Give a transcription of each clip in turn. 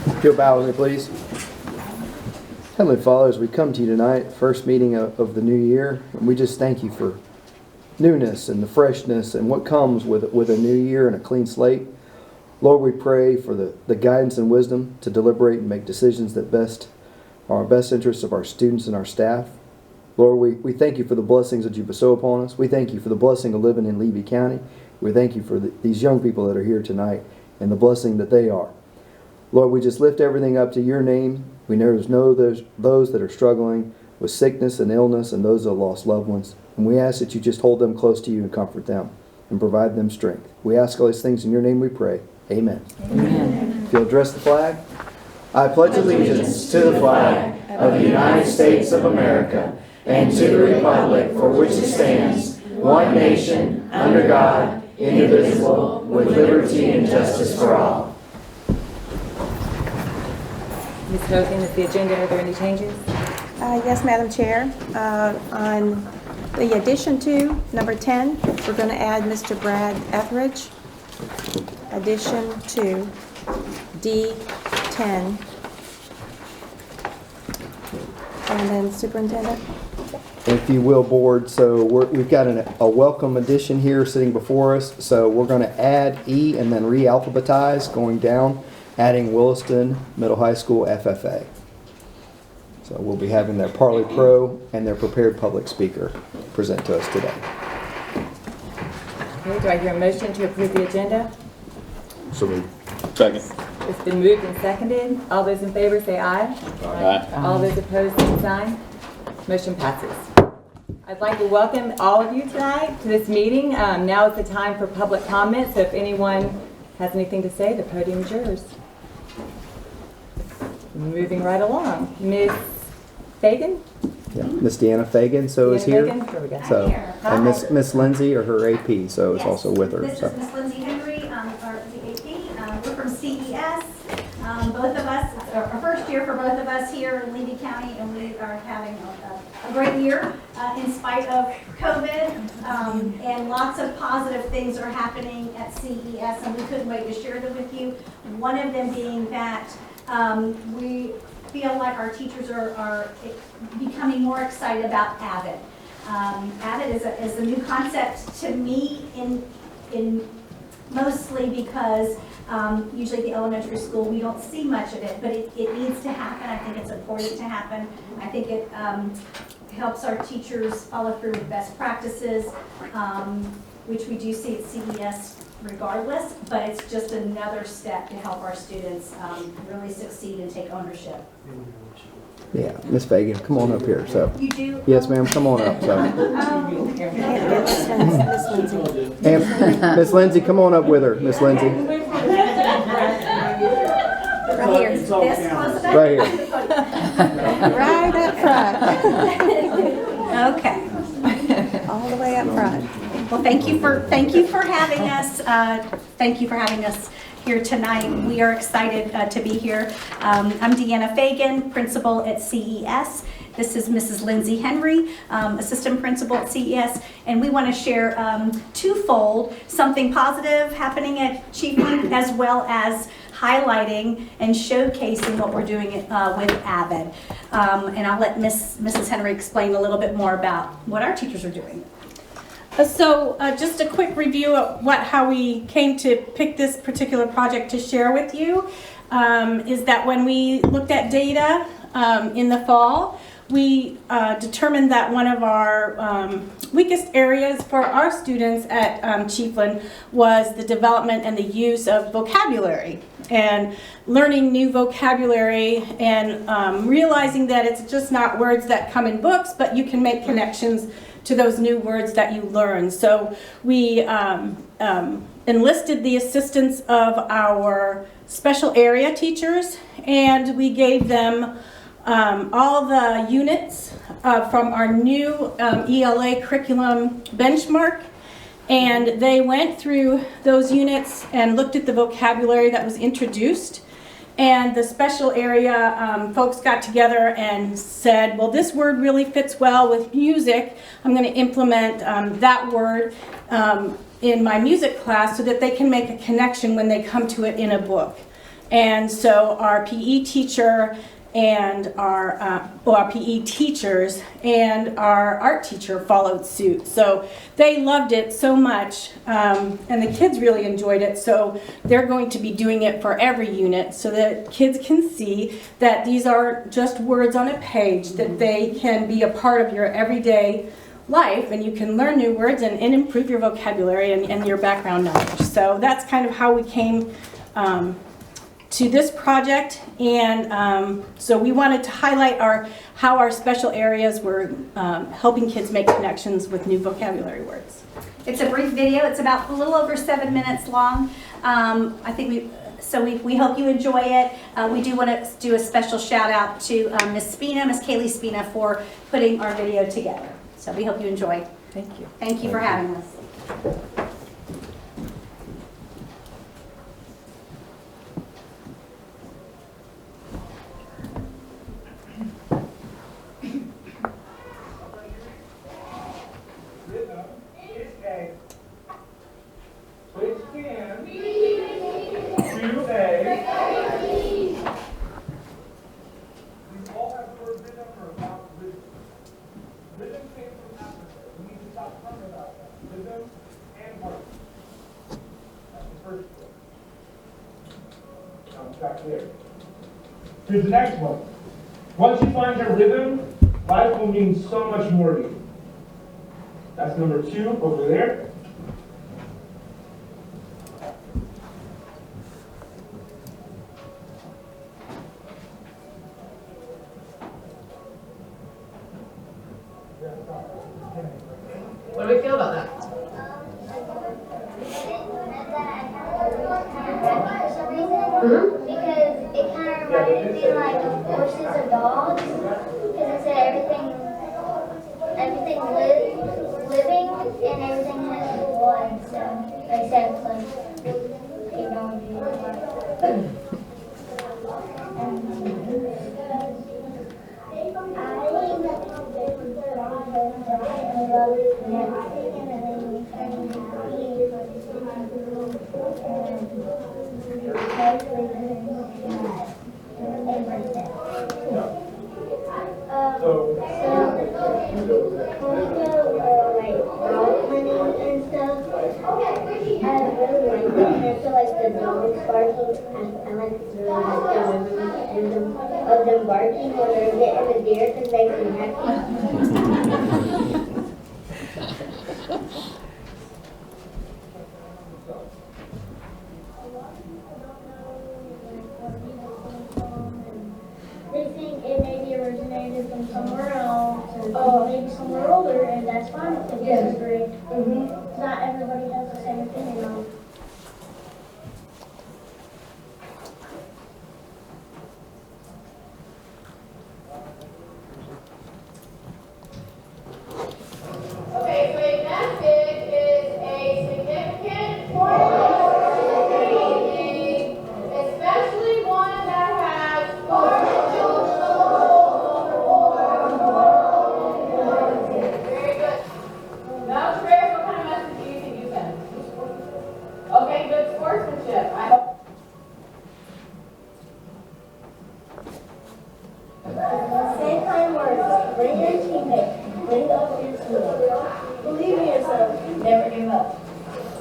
If you'll bow with me, please. Heavenly Father, as we come to you tonight, first meeting of the new year, and we just thank you for newness and the freshness and what comes with a new year and a clean slate. Lord, we pray for the guidance and wisdom to deliberate and make decisions that are our best interests of our students and our staff. Lord, we thank you for the blessings that you bestow upon us. We thank you for the blessing of living in Levy County. We thank you for these young people that are here tonight and the blessing that they are. Lord, we just lift everything up to your name. We know there's those that are struggling with sickness and illness and those that have lost loved ones. And we ask that you just hold them close to you and comfort them and provide them strength. We ask all these things in your name we pray. Amen. Amen. If you'll address the flag. I pledge allegiance to the flag of the United States of America and to the republic for which it stands, one nation, under God, indivisible, with liberty and justice for all. Ms. Hogan, is the agenda, are there any changes? Yes, Madam Chair. On the addition to number 10, we're going to add Mr. Brad Etheridge. Addition to D10. And then Superintendent. If you will, Board, so we've got a welcome addition here sitting before us. So we're going to add E and then re-alphabetize going down, adding Williston Middle High School FFA. So we'll be having their Parley Pro and their prepared public speaker present to us today. Okay, do I hear a motion to approve the agenda? So moved. Second. It's been moved and seconded. All those in favor say aye. Aye. All those opposed, same sign. Motion passes. I'd like to welcome all of you tonight to this meeting. Now is the time for public comment, so if anyone has anything to say, the podium is yours. Moving right along. Ms. Fagan? Yeah, Miss Deanna Fagan, is here. Fagan? Here we go. So, and Miss Lindsay, or her AP, so is Yes. also with her. This So. is Miss Lindsay Henry, our the AP. We're from CES. Both of us, it's our first year for both of us here in Levy County, and we are having a great year in spite of COVID. And lots of positive things are happening at CES, and we couldn't wait to share them with you. One of them being that we feel like our teachers are becoming more excited about AVID. AVID is a new concept to me in mostly because usually at the elementary school we don't see much of it, but it needs to happen. I think it's important to happen. I think it helps our teachers follow through with best practices, which we do see at CES regardless, but it's just another step to help our students really succeed and take ownership. Yeah, Miss Fagan, come on up here. So. You do? Yes, ma'am, come on up. So. Miss Lindsay. And Miss Lindsay, come on up with her. Miss Lindsay. Right here. This was Right here. Right up front. Okay. All the way up front. Well, thank you for having us. Thank you for having us here tonight. We are excited to be here. I'm Deanna Fagan, principal at CES. This is Mrs. Lindsay Henry, assistant principal at CES, and we want to share twofold, something positive happening at Chiefland as well as highlighting and showcasing what we're doing with AVID. And I'll let Mrs. Henry explain a little bit more about what our teachers are doing. So just a quick review of how we came to pick this particular project to share with you is that when we looked at data in the fall, we determined that one of our weakest areas for our students at Chiefland was the development and the use of vocabulary and learning new vocabulary and realizing that it's just not words that come in books, but you can make connections to those new words that you learn. So we enlisted the assistance of our special area teachers, and we gave them all the units from our new ELA curriculum benchmark, and they went through those units and looked at the vocabulary that was introduced. And the special area folks got together and said, well, this word really fits well with music. I'm going to implement that word in my music class so that they can make a connection when they come to it in a book. And so our PE teacher and our PE teachers and our art teacher followed suit. So they loved it so much, and the kids really enjoyed it. So they're going to be doing it for every unit so that kids can see that these are just words on a page, that they can be a part of your everyday life, and you can learn new words and improve your vocabulary and your background knowledge. So that's kind of how we came to this project, and so we wanted to highlight how our special areas were helping kids make connections with new vocabulary words. It's a brief video. It's about a little over 7 minutes long. I think we hope you enjoy it. We do want to do a special shout out to Miss Spina, Miss Kaylee Spina, for putting our video together. So we hope you enjoy. Thank you. Thank you for having us. Here's the next one. Once you find your rhythm, life will mean so much more to you. That's number 2 over there. What do we feel about that? Because it kind of reminded me like of horses or dogs. Because it said everything living and everything has blood. So they said like keep going. Of them barking when they're getting the deer because they can happy. They think it maybe originated from somewhere else or maybe somewhere older, and that's fine if they disagree. Not everybody has the same opinion on it.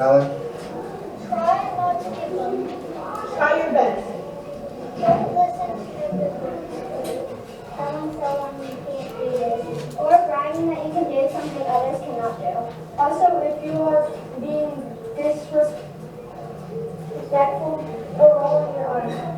Alan? Try not to give up. Try your best. Don't listen to telling someone you can't do this, or bragging that you can do something others cannot do. Also, if you are being disrespectful or rolling your eyes.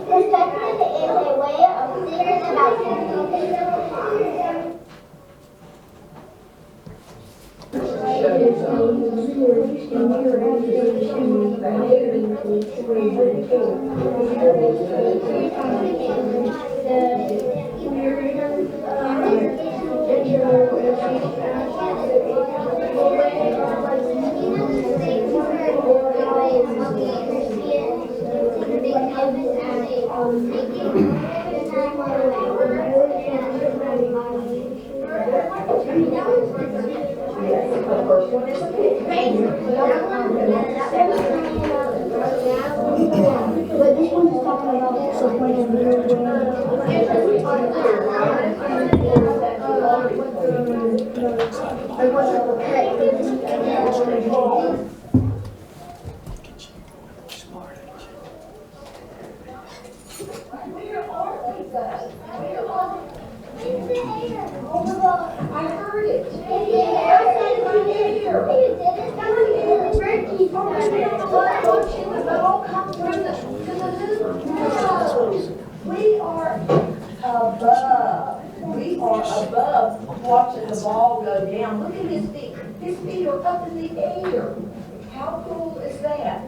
Perspective is a way of thinking about things. But this one's talking about I heard it. We are above watching the ball go down. Look at his feet. His feet are up in the air. How cool is that?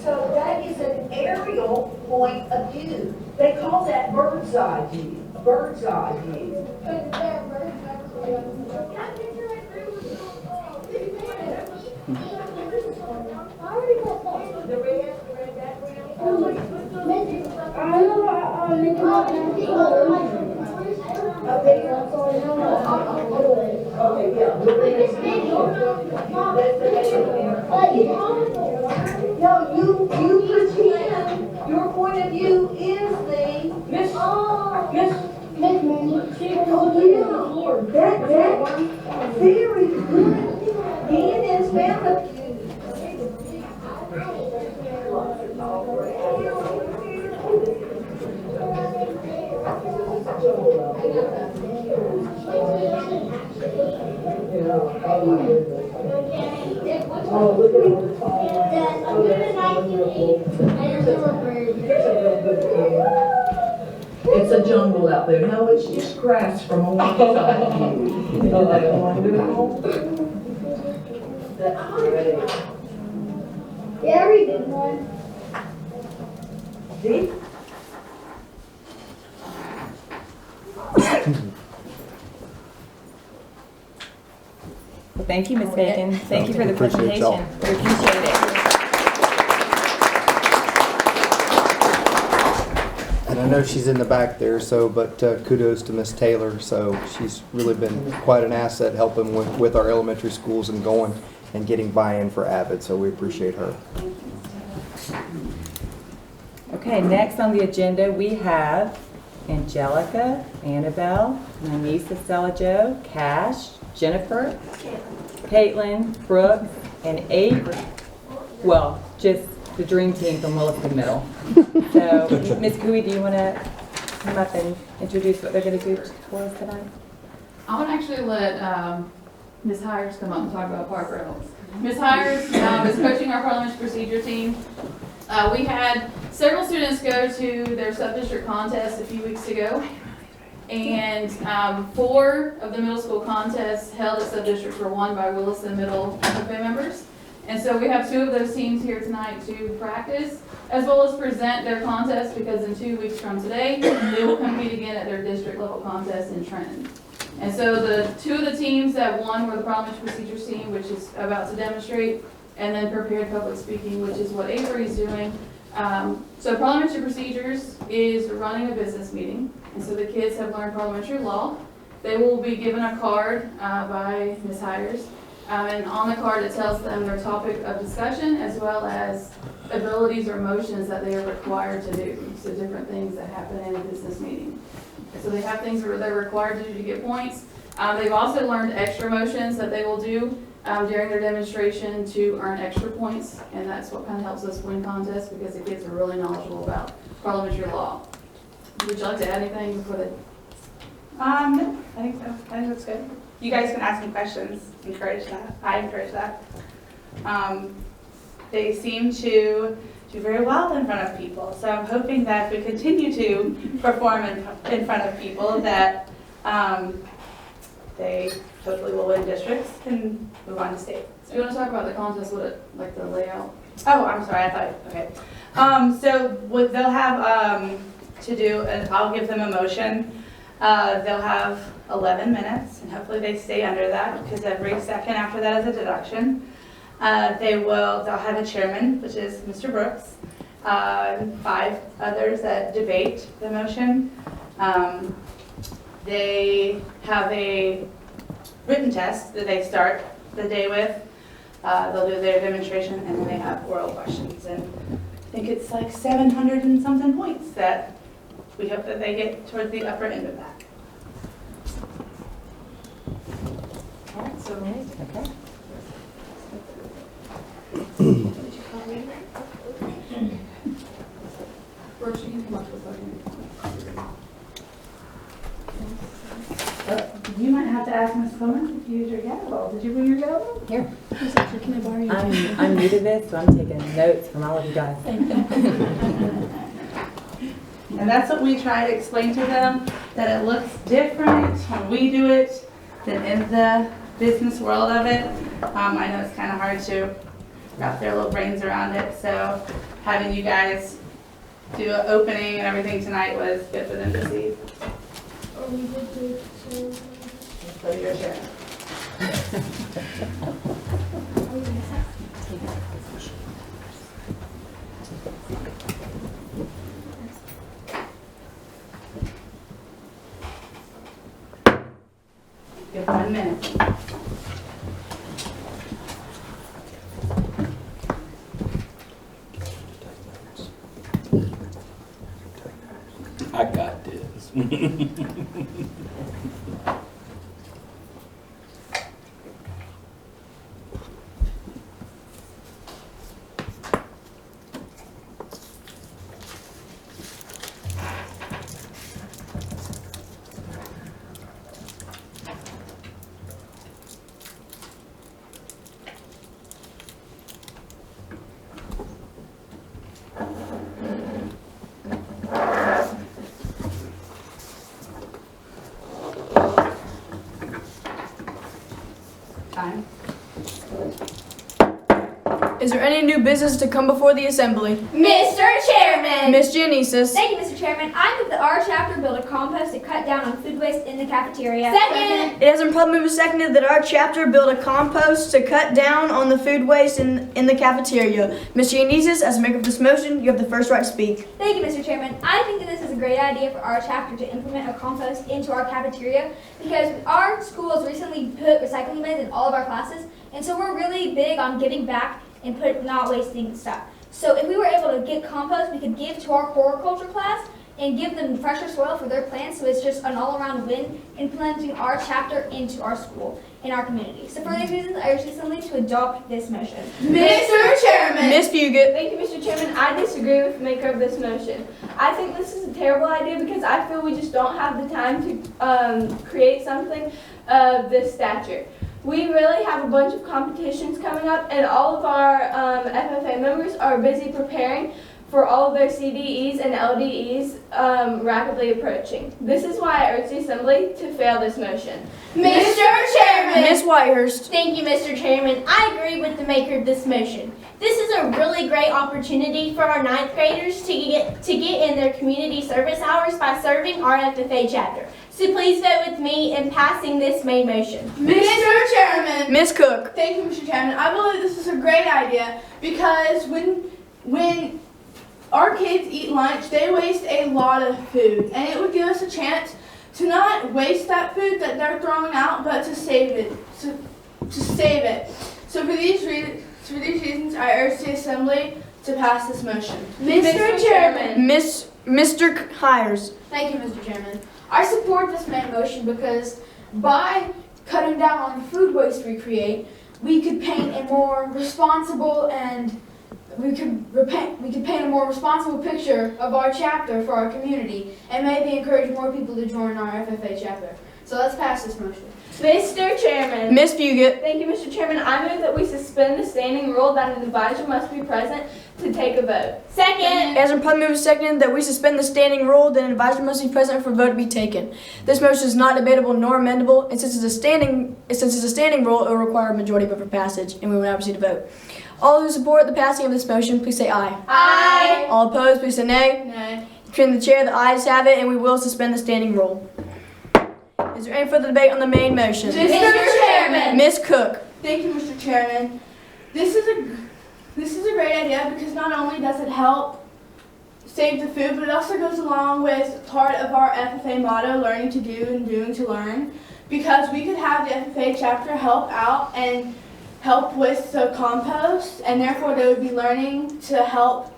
So that is an aerial point of view. They call that bird's eye view. Bird's eye view. Okay, yeah. No, you pretend your point of view is the Miss Manny. Oh yeah, that very good. Ian is found a It's a jungle out there. No, it's just grass from a long side view. That's great. Very good one. See? Well, thank you, Ms. Bacon. Thank you for the Appreciate presentation. y'all. We appreciate it. And I know she's in the back there, so, but kudos to Miss Taylor. So she's really been quite an asset helping with our elementary schools and going and getting buy-in for Avid. So we appreciate her. Okay, next on the agenda, we have Angelica, Annabelle, my niece Estella Jo, Cash, Jennifer, Caitlin, Brooks, and Avery. Well, just the dream team from Williston Middle. So, Ms. Cooey, do you want to come up and introduce what they're going to do for us tonight? I want to actually let Ms. Hires come up and talk about Park Reynolds. Ms. Hires is coaching our parliamentary procedure team. We had several students go to their sub-district contest a few weeks ago. And 4 of the middle school contests held at sub-districts were won by Williston Middle FFA members. And so we have 2 of those teams here tonight to practice, as well as present their contest, because in 2 weeks from today, they will compete again at their district level contest in Trenton. And so the 2 of the teams that won were the parliamentary procedures team, which is about to demonstrate, and then prepared public speaking, which is what Avery is doing. So parliamentary procedures is running a business meeting, and so the kids have learned parliamentary law. They will be given a card by Ms. Hires, and on the card it tells them their topic of discussion as well as abilities or motions that they are required to do, so different things that happen in a business meeting. So they have things that they're required to do to get points, They've also learned extra motions that they will do during their demonstration to earn extra points, and that's what kind of helps us win contests because the kids are really knowledgeable about parliamentary law. Would you like to add anything before they? No, I think so. I think that's good. You guys can ask me questions. Encourage that. I encourage that. They seem to do very well in front of people, so I'm hoping that if we continue to perform in front of people, that they hopefully will win districts and move on to state. So you want to talk about the contest, like the layout? Oh, I'm sorry, I thought, okay. So what they'll have to do, and I'll give them a motion. They'll have 11 minutes, and hopefully they stay under that, because every second after that is a deduction. They'll have a chairman, which is Mr. Brooks, 5 others that debate the motion. They have a written test that they start the day with. They'll do their demonstration, and then they have oral questions. And I think it's like 700 and something points that we hope that they get towards the upper end of that. All right, so okay. Brooks, you can come up to the podium. You might have to ask Ms. Clemens if you use your gavel. Did you bring your gavel? Here. Can I borrow your I'm new to this, so I'm taking notes from all of you guys. And that's what we try to explain to them, that it looks different when we do it than in the business world of it. I know it's kind of hard to wrap their little brains around it, so having you guys do an opening and everything tonight was good for them to see. So your share. Give 1 minute. I got this. Time. Is there any new business to come before the assembly? Mr. Chairman! Miss Giannisis. Thank you, Mr. Chairman. I move that our chapter build a compost to cut down on food waste in the cafeteria. Second. It has been properly moved and seconded that our chapter build a compost to cut down on the food waste in the cafeteria. Ms. Giannisis, as maker of this motion, you have the first right to speak. Thank you, Mr. Chairman. I think that this is a great idea for our chapter to implement a compost into our cafeteria because our school has recently put recycling bins in all of our classes, and so we're really big on giving back and not wasting stuff. So if we were able to get compost, we could give to our horticulture class and give them fresher soil for their plants, so it's just an all-around win implementing our chapter into our school and our community. So for these reasons, I urge the Assembly to adopt this motion. Mr. Chairman. Ms. Fugit. Thank you, Mr. Chairman. I disagree with the maker of this motion. I think this is a terrible idea because I feel we just don't have the time to create something of this stature. We really have a bunch of competitions coming up, and all of our FFA members are busy preparing for all of their CDEs and LDEs rapidly approaching. This is why I urge the Assembly to fail this motion. Mr. Chairman! Ms. Whitehurst. Thank you, Mr. Chairman. I agree with the maker of this motion. This is a really great opportunity for our 9th graders to get in their community service hours by serving our FFA chapter. So please vote with me in passing this main motion. Mr. Chairman. Ms. Cook. Thank you, Mr. Chairman. I believe this is a great idea because when our kids eat lunch, they waste a lot of food, and it would give us a chance to not waste that food that they're throwing out, but to save it. To save it. So for these reasons, I urge the Assembly to pass this motion. Mr. Chairman. Mr. Hires. Thank you, Mr. Chairman. I support this main motion because by cutting down on the food waste we create, we could paint a more responsible and we could paint a more responsible picture of our chapter for our community and maybe encourage more people to join our FFA chapter. So let's pass this motion. Mr. Chairman. Ms. Fugit. Thank you, Mr. Chairman. I move that we suspend the standing rule that an advisor must be present to take a vote. Second. It has been moved and seconded that we suspend the standing rule that an advisor must be present for a vote to be taken. This motion is not debatable nor amendable, and since it's a standing rule, it will require a majority vote for passage, and we will now proceed to vote. All who support the passing of this motion, please say aye. Aye. All opposed, please say nay. Nay. Between the chair, the ayes have it, and we will suspend the standing rule. Is there any further debate on the main motion? Mr. Chairman. Ms. Cook. Thank you, Mr. Chairman. This is a great idea because not only does it help save the food, but it also goes along with part of our FFA motto, learning to do and doing to learn, because we could have the FFA chapter help out and help with the compost, and therefore they would be learning to help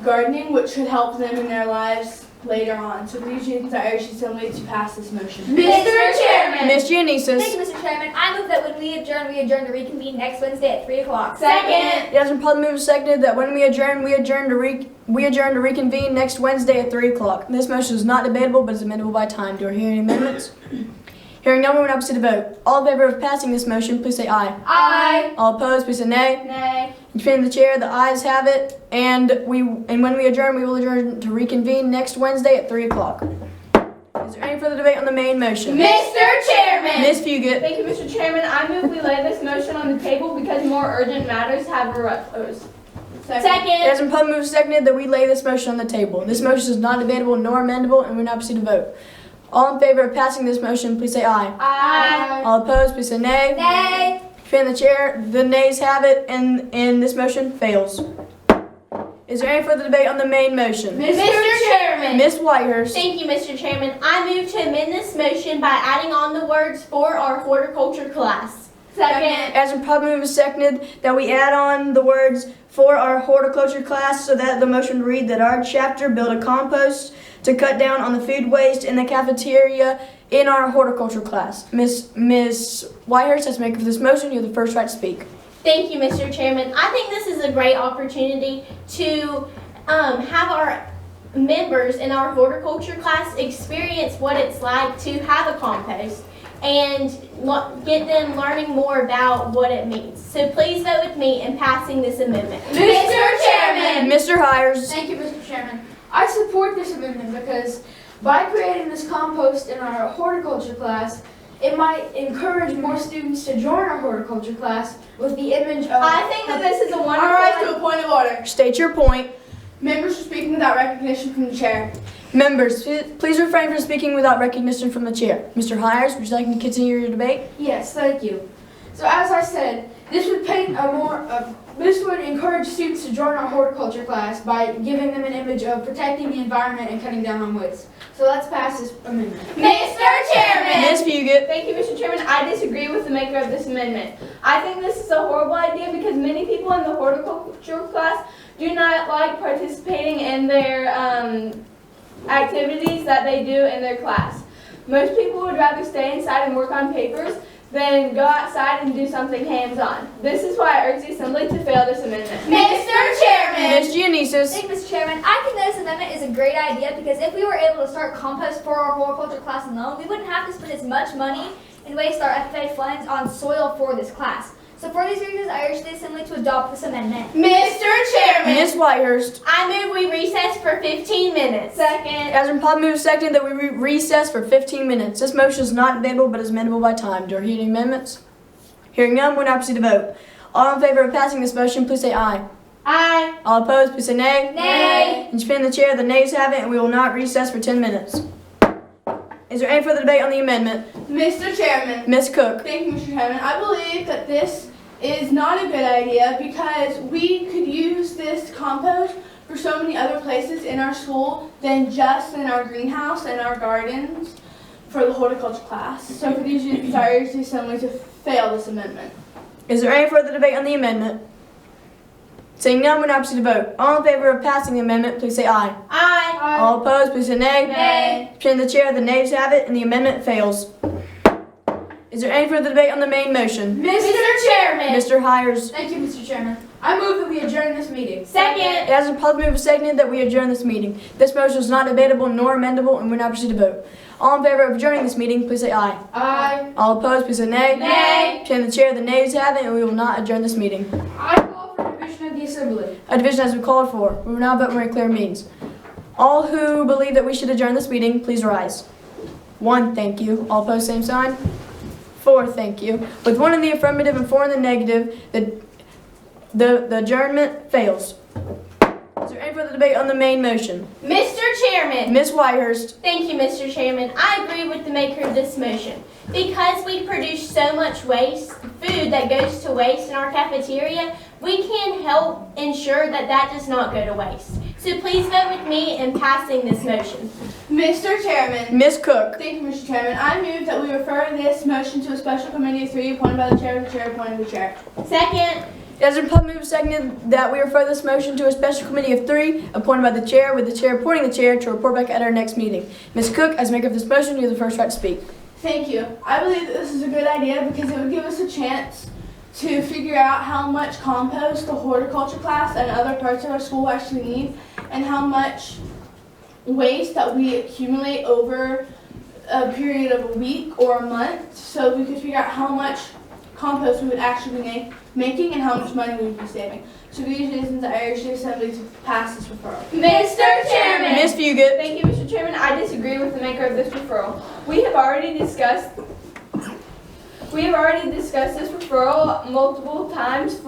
gardening, which could help them in their lives later on. So please use the urge assembly to pass this motion. Mr. Chairman. Ms. Giannisas. Thank you, Mr. Chairman. I move that when we adjourn to reconvene next Wednesday at 3 o'clock. Second. It has been moved and seconded that when we adjourn to reconvene next Wednesday at 3 o'clock. This motion is not debatable, but is amendable by time. Do I hear any amendments? Hearing none, we will now proceed to vote. All in favor of passing this motion, please say aye. Aye. All opposed, please say nay. Nay. Between the chair, the ayes have it, and when we adjourn, we will adjourn to reconvene next Wednesday at 3 o'clock. Is there any further debate on the main motion? Mr. Chairman. Ms. Fugit. Thank you, Mr. Chairman. I move we lay this motion on the table because more urgent matters have arose. It Second. has been moved and seconded that we lay this motion on the table. This motion is not debatable nor amendable, and we now proceed to vote. All in favor of passing this motion, please say aye. Aye. All opposed, please say nay. Nay. Between the chair, the nays have it, and this motion fails. Is there any further debate on the main motion? Mr. Chairman. Ms. Whitehurst. Thank you, Mr. Chairman. I move to amend this motion by adding on the words for our horticulture class. Second. As in probably moved and seconded that we add on the words for our horticulture class so that the motion would read that our chapter build a compost to cut down on the food waste in the cafeteria in our horticulture class. Ms. Whitehurst, as maker of this motion, you have the first right to speak. Thank you, Mr. Chairman. I think this is a great opportunity to have our members in our horticulture class experience what it's like to have a compost and get them learning more about what it means. So please vote with me in passing this amendment. Mr. Chairman. Mr. Hires. Thank you, Mr. Chairman. I support this amendment because by creating this compost in our horticulture class, it might encourage more students to join our horticulture class with the image of... I think that this is a wonderful... All right, to a point of order. State your point. Members are speaking without recognition from the chair. Members, please refrain from speaking without recognition from the chair. Mr. Hires, would you like to continue your debate? Yes, thank you. So as I said, this would paint this would encourage students to join our horticulture class by giving them an image of protecting the environment and cutting down on waste. So let's pass this amendment. Mr. Chairman. Ms. Fugit. Thank you, Mr. Chairman. I disagree with the maker of this amendment. I think this is a horrible idea because many people in the horticulture class do not like participating in their activities that they do in their class. Most people would rather stay inside and work on papers than go outside and do something hands-on. This is why I urge the Assembly to fail this amendment. Mr. Chairman. Ms. Giannisas. Thank you, Mr. Chairman. I think this amendment is a great idea because if we were able to start compost for our horticulture class alone, we wouldn't have to spend as much money and waste our FFA funds on soil for this class. So for these reasons, I urge the Assembly to adopt this amendment. Mr. Chairman. Ms. Whitehurst. I move we recess for 15 minutes. Second. As in probably moved second that we recess for 15 minutes. This motion is not debatable but is amendable by time. Do I hear any amendments? Hearing none, we'll now proceed to vote. All in favor of passing this motion, please say aye. Aye. All opposed, please say nay. Nay. And spin the chair, the nays have it, and we will not recess for 10 minutes. Is there any further debate on the amendment? Mr. Chairman. Ms. Cook. Thank you, Mr. Chairman. I believe that this is not a good idea because we could use this compost for so many other places in our school than just in our greenhouse and our gardens for the horticulture class. So for these reasons, I urge the Assembly to fail this amendment. Is there any further debate on the amendment? Seeing none, we'll now proceed to vote. All in favor of passing the amendment, please say aye. Aye. All opposed, please say nay. Nay. Between the chair, the nays have it, and the amendment fails. Is there any further debate on the main motion? Mr. Chairman. Mr. Hires. Thank you, Mr. Chairman. I move that we adjourn this meeting. Second. It has been properly moved and seconded that we adjourn this meeting. This motion is not debatable nor amendable, and we now proceed to vote. All in favor of adjourning this meeting, please say aye. Aye. All opposed, please say nay. Nay. Chair the chair, the nays have it, and we will not adjourn this meeting. I call for division of the assembly. A division has been called for. We will now vote when clear means. All who believe that we should adjourn this meeting, please rise. 1, thank you. All opposed, same sign. 4, thank you. With 1 in the affirmative and 4 in the negative, the adjournment fails. Is there any further debate on the main motion? Mr. Chairman. Ms. Whitehurst. Thank you, Mr. Chairman. I agree with the maker of this motion. Because we produce so much waste, food that goes to waste in our cafeteria, we can help ensure that that does not go to waste. So please vote with me in passing this motion. Mr. Chairman. Ms. Cook. Thank you, Mr. Chairman. I move that we refer this motion to a special committee of 3 appointed by the chair with the chair appointed the chair. Second. It has been properly moved and seconded that we refer this motion to a special committee of 3 appointed by the chair with the chair appointing the chair to report back at our next meeting. Ms. Cook, as maker of this motion, you have the first right to speak. Thank you. I believe that this is a good idea because it would give us a chance to figure out how much compost the horticulture class and other parts of our school actually need, and how much waste that we accumulate over a period of a week or a month, so we could figure out how much compost we would actually be making and how much money we would be saving. So for these reasons, I urge the assembly to pass this referral. Mr. Chairman. Ms. Fugit. Thank you, Mr. Chairman. I disagree with the maker of this referral. We have already discussed this referral multiple times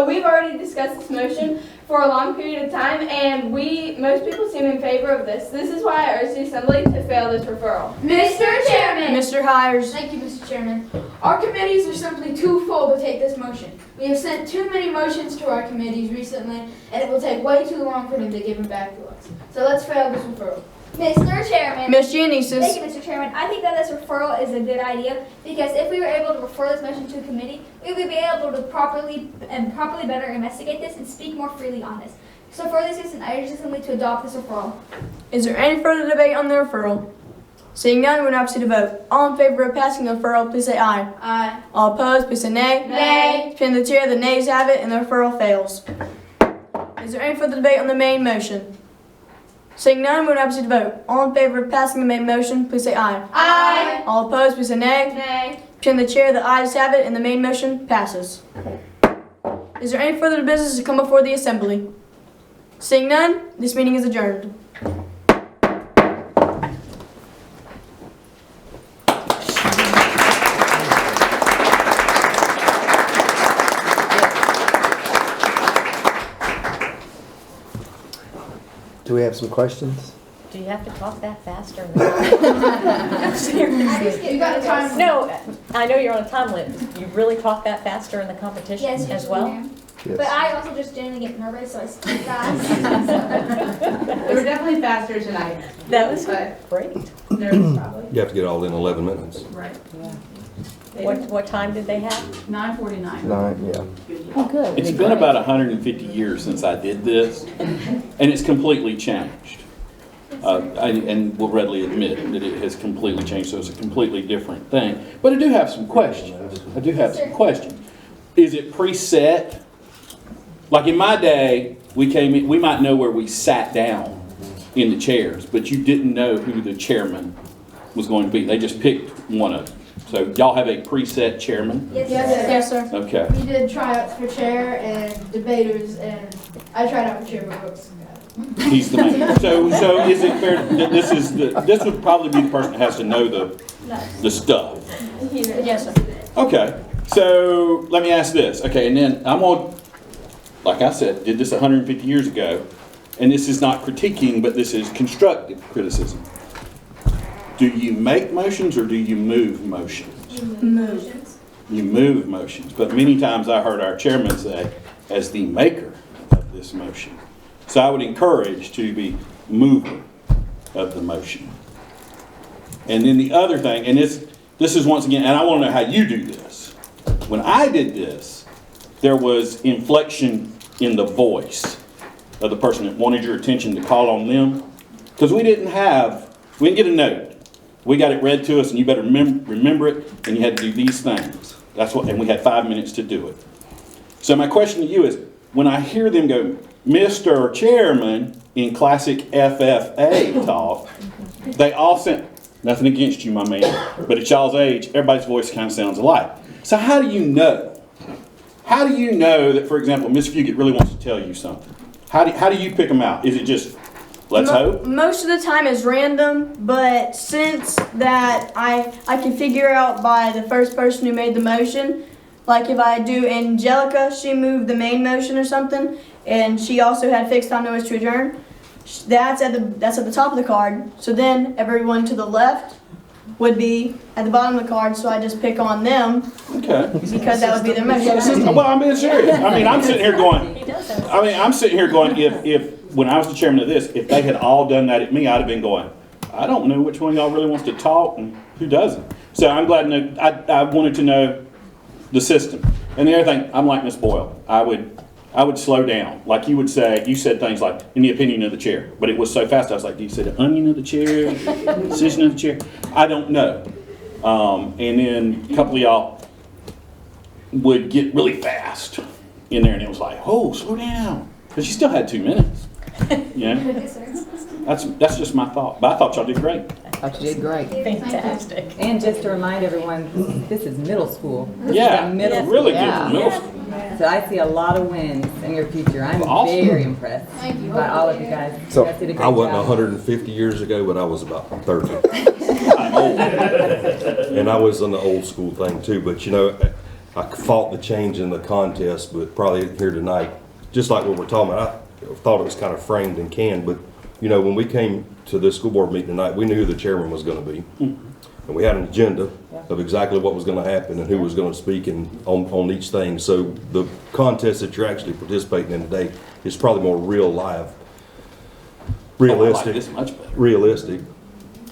we've already discussed this motion for a long period of time, and most people seem in favor of this. This is why I urge the assembly to fail this referral. Mr. Chairman. Mr. Hires. Thank you, Mr. Chairman. Our committees are simply too full to take this motion. We have sent too many motions to our committees recently, and it will take way too long for them to give them back to us. So let's fail this referral. Mr. Chairman. Ms. Giannisis. Thank you, Mr. Chairman. I think that this referral is a good idea because if we were able to refer this motion to a committee, we would be able to properly better investigate this and speak more freely on this. So for this reason, I urge the assembly to adopt this referral. Is there any further debate on the referral? Seeing none, we will now proceed to vote. All in favor of passing the referral, please say aye. Aye. All opposed, please say nay. Nay. Chair the chair, the nays have it, and the referral fails. Is there any further debate on the main motion? Seeing none, we will now proceed to vote. All in favor of passing the main motion, please say aye. Aye. All opposed, please say nay. Nay. Chair the chair, the ayes have it, and the main motion passes. Is there any further business to come before the assembly? Seeing none, this meeting is adjourned. Do we have some questions? Do you have to talk that fast or You got a time. No, I know you're on a time limit. You really talk that fast during the competition Yes, as well? Yes. But I also just generally get nervous, so I speak fast. They were definitely faster tonight. That was But great. nervous probably. You have to get all in 11 minutes. Right. What time did they have? 9:49. 9, yeah. Oh, good. It's been about 150 years since I did this, and it's completely changed. And will readily admit that it has completely changed, so it's a completely different thing. But I do have some questions. Is it preset? Like in my day, we might know where we sat down in the chairs, but you didn't know who the chairman was going to be. They just picked one of them. So y'all have a preset chairman? Yes, sir. Okay. We did tryouts for chair and debaters, and I tried out for chair, but Brooks got it. He's the man. So is it fair that this would probably be the person that has to know the stuff? Yes, sir. Okay. So let me ask this. Okay, and then I'm on, like I said, did this 150 years ago, and this is not critiquing, but this is constructive criticism. Do you make motions or do you move motions? Move. You move motions, but many times I heard our chairman say, as the maker of this motion. So I would encourage to be mover of the motion. And then the other thing, and this is once again, and I want to know how you do this. When I did this, there was inflection in the voice of the person that wanted your attention to call on them. Because we didn't get a note. We got it read to us, and you better remember it, and you had to do these things. That's what, and we had 5 minutes to do it. So my question to you is, when I hear them go, Mr. Chairman, in classic FFA talk, they all sound, nothing against you, my man, but at y'all's age, everybody's voice kind of sounds alike. So how do you know? How do you know that, for example, Ms. Fugit really wants to tell you something? How do you pick them out? Is it just, let's hope? Most of the time it's random, but since that I can figure out by the first person who made the motion, like if I do Angelica, she moved the main motion or something, and she also had fixed time notice to adjourn. That's at the top of the card. So then everyone to the left would be at the bottom of the card. So I just pick on them. Okay. Because that would be their motion. Well, I'm being serious. I mean, I'm sitting here going. If when I was the chairman of this, if they had all done that at me, I'd have been going, I don't know which one of y'all really wants to talk and who doesn't. So I'm glad to know. I wanted to know the system. And the other thing, I'm like Ms. Boyle. I would slow down. Like you would say, you said things like, in the opinion of the chair. But it was so fast, I was like, do you say the onion of the chair? Decision of the chair? I don't know. And then a couple of y'all would get really fast in there, and it was like, oh, slow down. Because you still had 2 minutes. Yeah. That's just my thought. But I thought y'all did great. I thought you did great. Fantastic. And just to remind everyone, this is middle school. This Yeah, is a middle really school. good for middle school. So I see a lot of wins in your future. I'm Awesome. very impressed by all of you guys. So, you guys did a great I wasn't job. 150 years ago, but I was about 30. I'm old. And I was on the old school thing too, but you know, I fought the change in the contest, but probably here tonight, just like what we're talking about, I thought it was kind of framed and canned, but you know, when we came to this school board meeting tonight, we knew who the chairman was going to be. And we had an agenda of exactly what was going to happen and who was going to speak and on each thing. So the contest that you're actually participating in today is probably more real live, realistic. I like this much better. Realistic.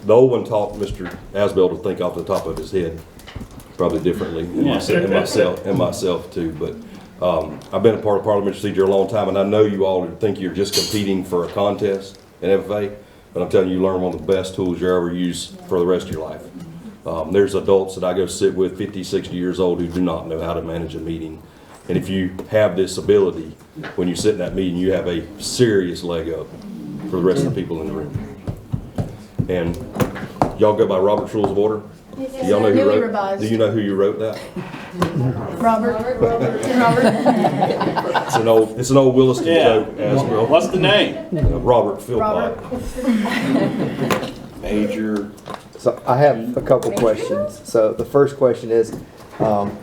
The old one taught Mr. Asbell to think off the top of his head, probably differently, and myself too. But I've been a part of parliamentary procedure a long time, and I know you all think you're just competing for a contest in FFA, but I'm telling you, you learn one of the best tools you ever use for the rest of your life. There's adults that I go sit with, 50, 60 years old, who do not know how to manage a meeting. And if you have this ability, when you sit in that meeting, you have a serious leg up for the rest of the people in the room. And y'all go by Robert's Rules of Order? Do y'all know who Newly wrote? revised. Do you know who you wrote that? Robert. It's an old Williston joke. Asbell. What's the name? Robert Philpott. Major. So I have a couple questions. So the first question is,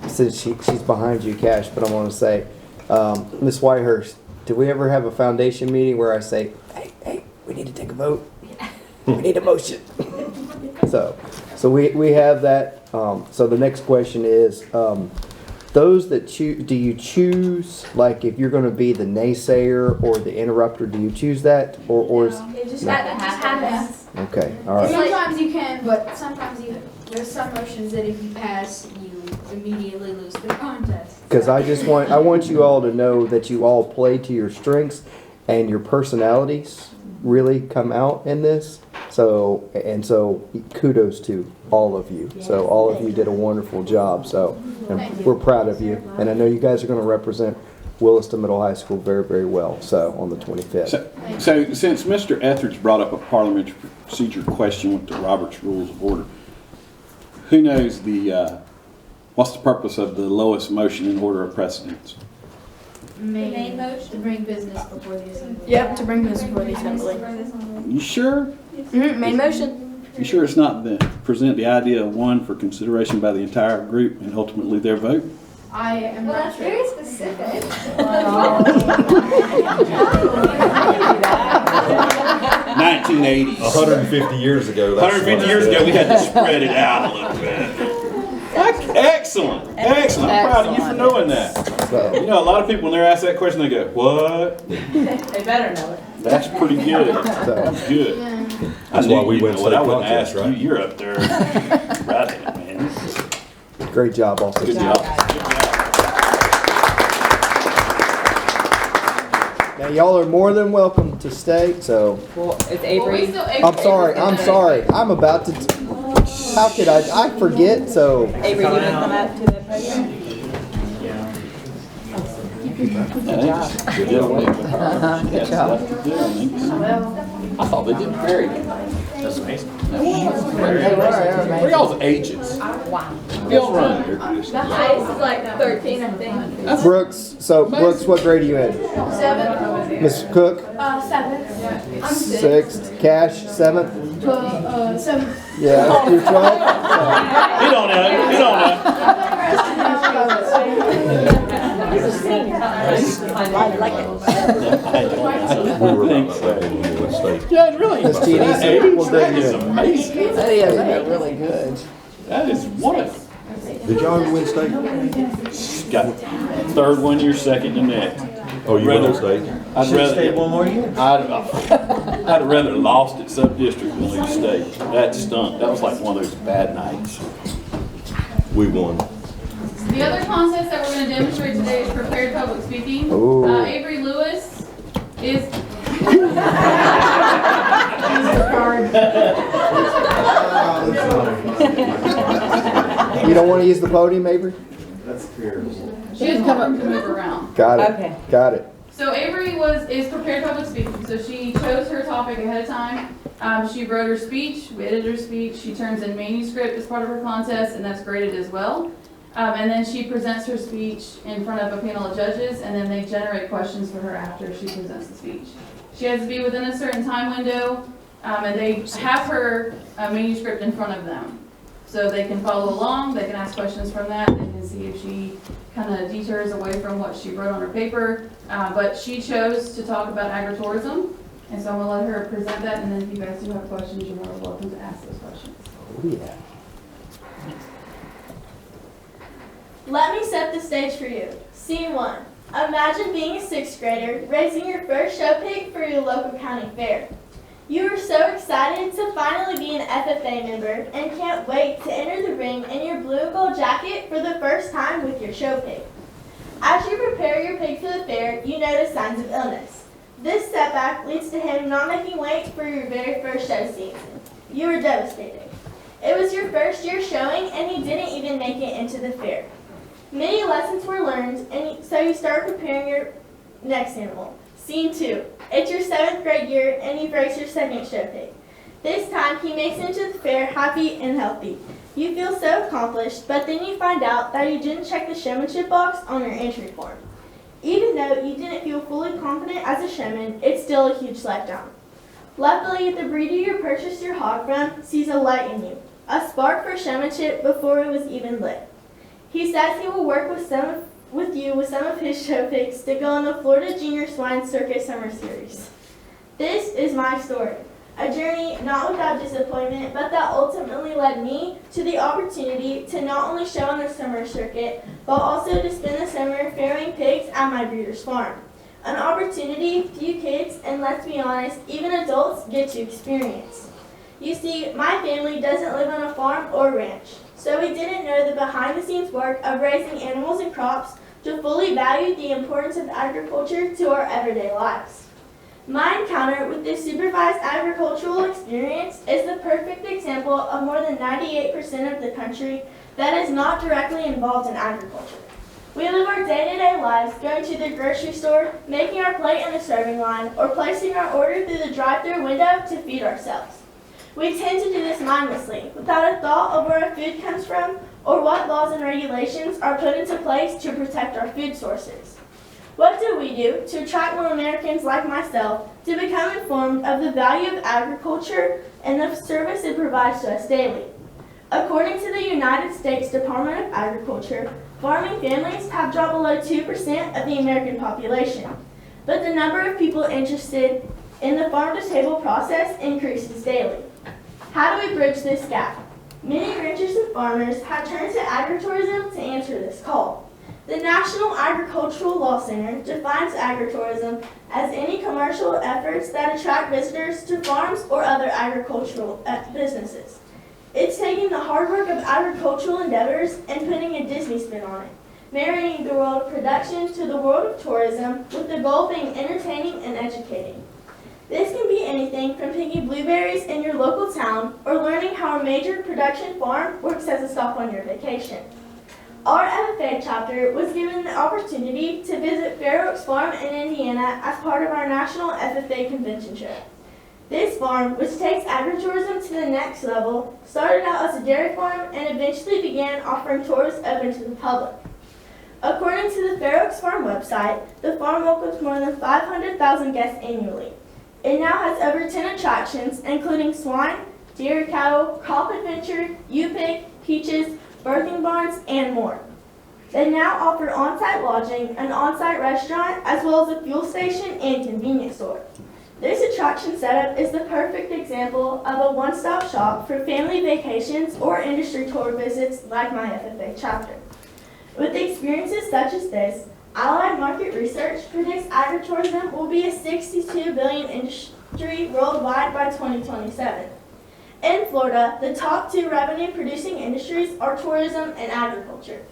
since she's behind you, Cash, but I want to say, Ms. Whitehurst, do we ever have a foundation meeting where I say, hey, we need to take a vote? We need a motion. So we have that. So the next question is, those that choose, do you choose, like if you're going to be the naysayer or the interrupter, do you choose that? Or is, It just no. happens. Okay, all right. Sometimes you can, but sometimes there's some motions that if you pass, you immediately lose the contest. Because I want you all to know that you all play to your strengths and your personalities really come out in this. So kudos to all of you. So all of you did a wonderful job. So and we're proud of you. And I know you guys are going to represent Williston Middle High School very, very well. So on the 25th. So since Mr. Etheridge brought up a parliamentary procedure question with the Robert's Rules of Order, who knows what's the purpose of the lowest motion in order of precedence? Main motion to bring business before the assembly. Yep, to bring business before the assembly. You sure? Main motion. You sure it's not present the idea of one for consideration by the entire group and ultimately their vote? I am Well, not that's sure. very specific. 1980s. 150 years ago. 150 years ago, we had to spread it out a little bit. Excellent. Excellent. I'm proud of you for knowing that. You know, a lot of people, when they're asked that question, they go, what? They better know it. That's pretty good. That's good. That's why we win what state I would contest, ask right? you. You're up there. Right in it, man. Great job, also. Good job. Now y'all are more than welcome to stay. So Well, it's Avery. I'm sorry. I'm about to. How could I forget, so. Avery, you want to come up to the podium? Good job. Good job. I thought they did very good. That's amazing. What are y'all's ages? Wow. Y'all run here. The highest is like 13, I think. Brooks, what grade are you in? 7. Miss Cook? 7. I'm 6. Sixth. Cash, 7th? 7. Yeah, you're 12? You don't know. You don't know. I like it. We were about that in West State. Yeah, it really. Miss Jeannie, That is amazing. That is really good. That is wonderful. Did y'all ever win state? Got third one year, second the next. Oh, you won state? I'd rather stay one more year. I'd rather lost at sub-district than lose state. That stunk. That was like one of those bad nights. We won. The other contest that we're going to demonstrate today is prepared public speaking. Ooh. Avery Lewis is. You don't want to use the podium, Avery? She has come up to move around. Got it. Okay. Got it. So Avery is prepared public speaking. So she chose her topic ahead of time. She wrote her speech, we edited her speech. She turns in manuscript as part of her contest, and that's graded as well. And then she presents her speech in front of a panel of judges, and then they generate questions for her after she presents the speech. She has to be within a certain time window, and they have her manuscript in front of them. So they can follow along, they can ask questions from that, they can see if she kind of deters away from what she wrote on her paper. But she chose to talk about agritourism, and so I'm going to let her present that, and then if you guys do have questions, you're more welcome to ask those questions. Oh, yeah. Let me set the stage for you. Scene 1. Imagine being a 6th grader, raising your first show pig for your local county fair. You are so excited to finally be an FFA member and can't wait to enter the ring in your blue and gold jacket for the first time with your show pig. As you prepare your pig for the fair, you notice signs of illness. This setback leads to him not making weight for your very first show season. You are devastated. It was your first year showing and he didn't even make it into the fair. Many lessons were learned, and so you start preparing your next animal. Scene 2. It's your 7th grade year, and you've raised your second show pig. This time, he makes it into the fair happy and healthy. You feel so accomplished, but then you find out that you didn't check the showmanship box on your entry form. Even though you didn't feel fully confident as a showman, it's still a huge letdown. Luckily, the breeder you purchased your hog from sees a light in you, a spark for showmanship before it was even lit. He says he will work with you with some of his show pigs to go on the Florida Junior Swine Circus Summer Series. This is my story, a journey not without disappointment, but that ultimately led me to the opportunity to not only show on the summer circuit, but also to spend the summer farrowing pigs at my breeder's farm. An opportunity few kids, and let's be honest, even adults get to experience. You see, my family doesn't live on a farm or ranch, so we didn't know the behind-the-scenes work of raising animals and crops to fully value the importance of agriculture to our everyday lives. My encounter with this supervised agricultural experience is the perfect example of more than 98% of the country that is not directly involved in agriculture. We live our day-to-day lives going to the grocery store, making our plate in the serving line, or placing our order through the drive-thru window to feed ourselves. We tend to do this mindlessly, without a thought of where our food comes from or what laws and regulations are put into place to protect our food sources. What do we do to attract more Americans like myself to become informed of the value of agriculture and the service it provides to us daily? According to the United States Department of Agriculture, farming families have dropped below 2% of the American population, but the number of people interested in the farm-to-table process increases daily. How do we bridge this gap? Many ranchers and farmers have turned to agritourism to answer this call. The National Agricultural Law Center defines agritourism as any commercial efforts that attract visitors to farms or other agricultural businesses. It's taking the hard work of agricultural endeavors and putting a Disney spin on it, marrying the world of production to the world of tourism with the goal being entertaining and educating. This can be anything from picking blueberries in your local town or learning how a major production farm works as a stop on your vacation. Our FFA chapter was given the opportunity to visit Fair Oaks Farm in Indiana as part of our national FFA convention trip. This farm, which takes agritourism to the next level, started out as a dairy farm and eventually began offering tours open to the public. According to the Fair Oaks Farm website, the farm welcomes more than 500,000 guests annually. It now has over 10 attractions, including swine, deer, cattle, crop adventure, U-Pick, peaches, birthing barns, and more. They now offer on-site lodging, an on-site restaurant, as well as a fuel station and convenience store. This attraction setup is the perfect example of a one-stop shop for family vacations or industry tour visits like my FFA chapter. With experiences such as this, Allied Market Research predicts agritourism will be a $62 billion industry worldwide by 2027. In Florida, the top two revenue-producing industries are tourism and agriculture.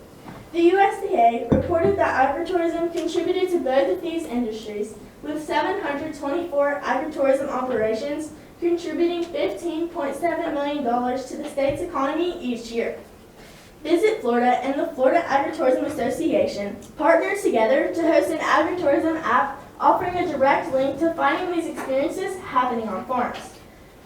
The USDA reported that agritourism contributed to both of these industries, with 724 agritourism operations contributing $15.7 million to the state's economy each year. Visit Florida and the Florida Agritourism Association partnered together to host an agritourism app offering a direct link to finding these experiences happening on farms.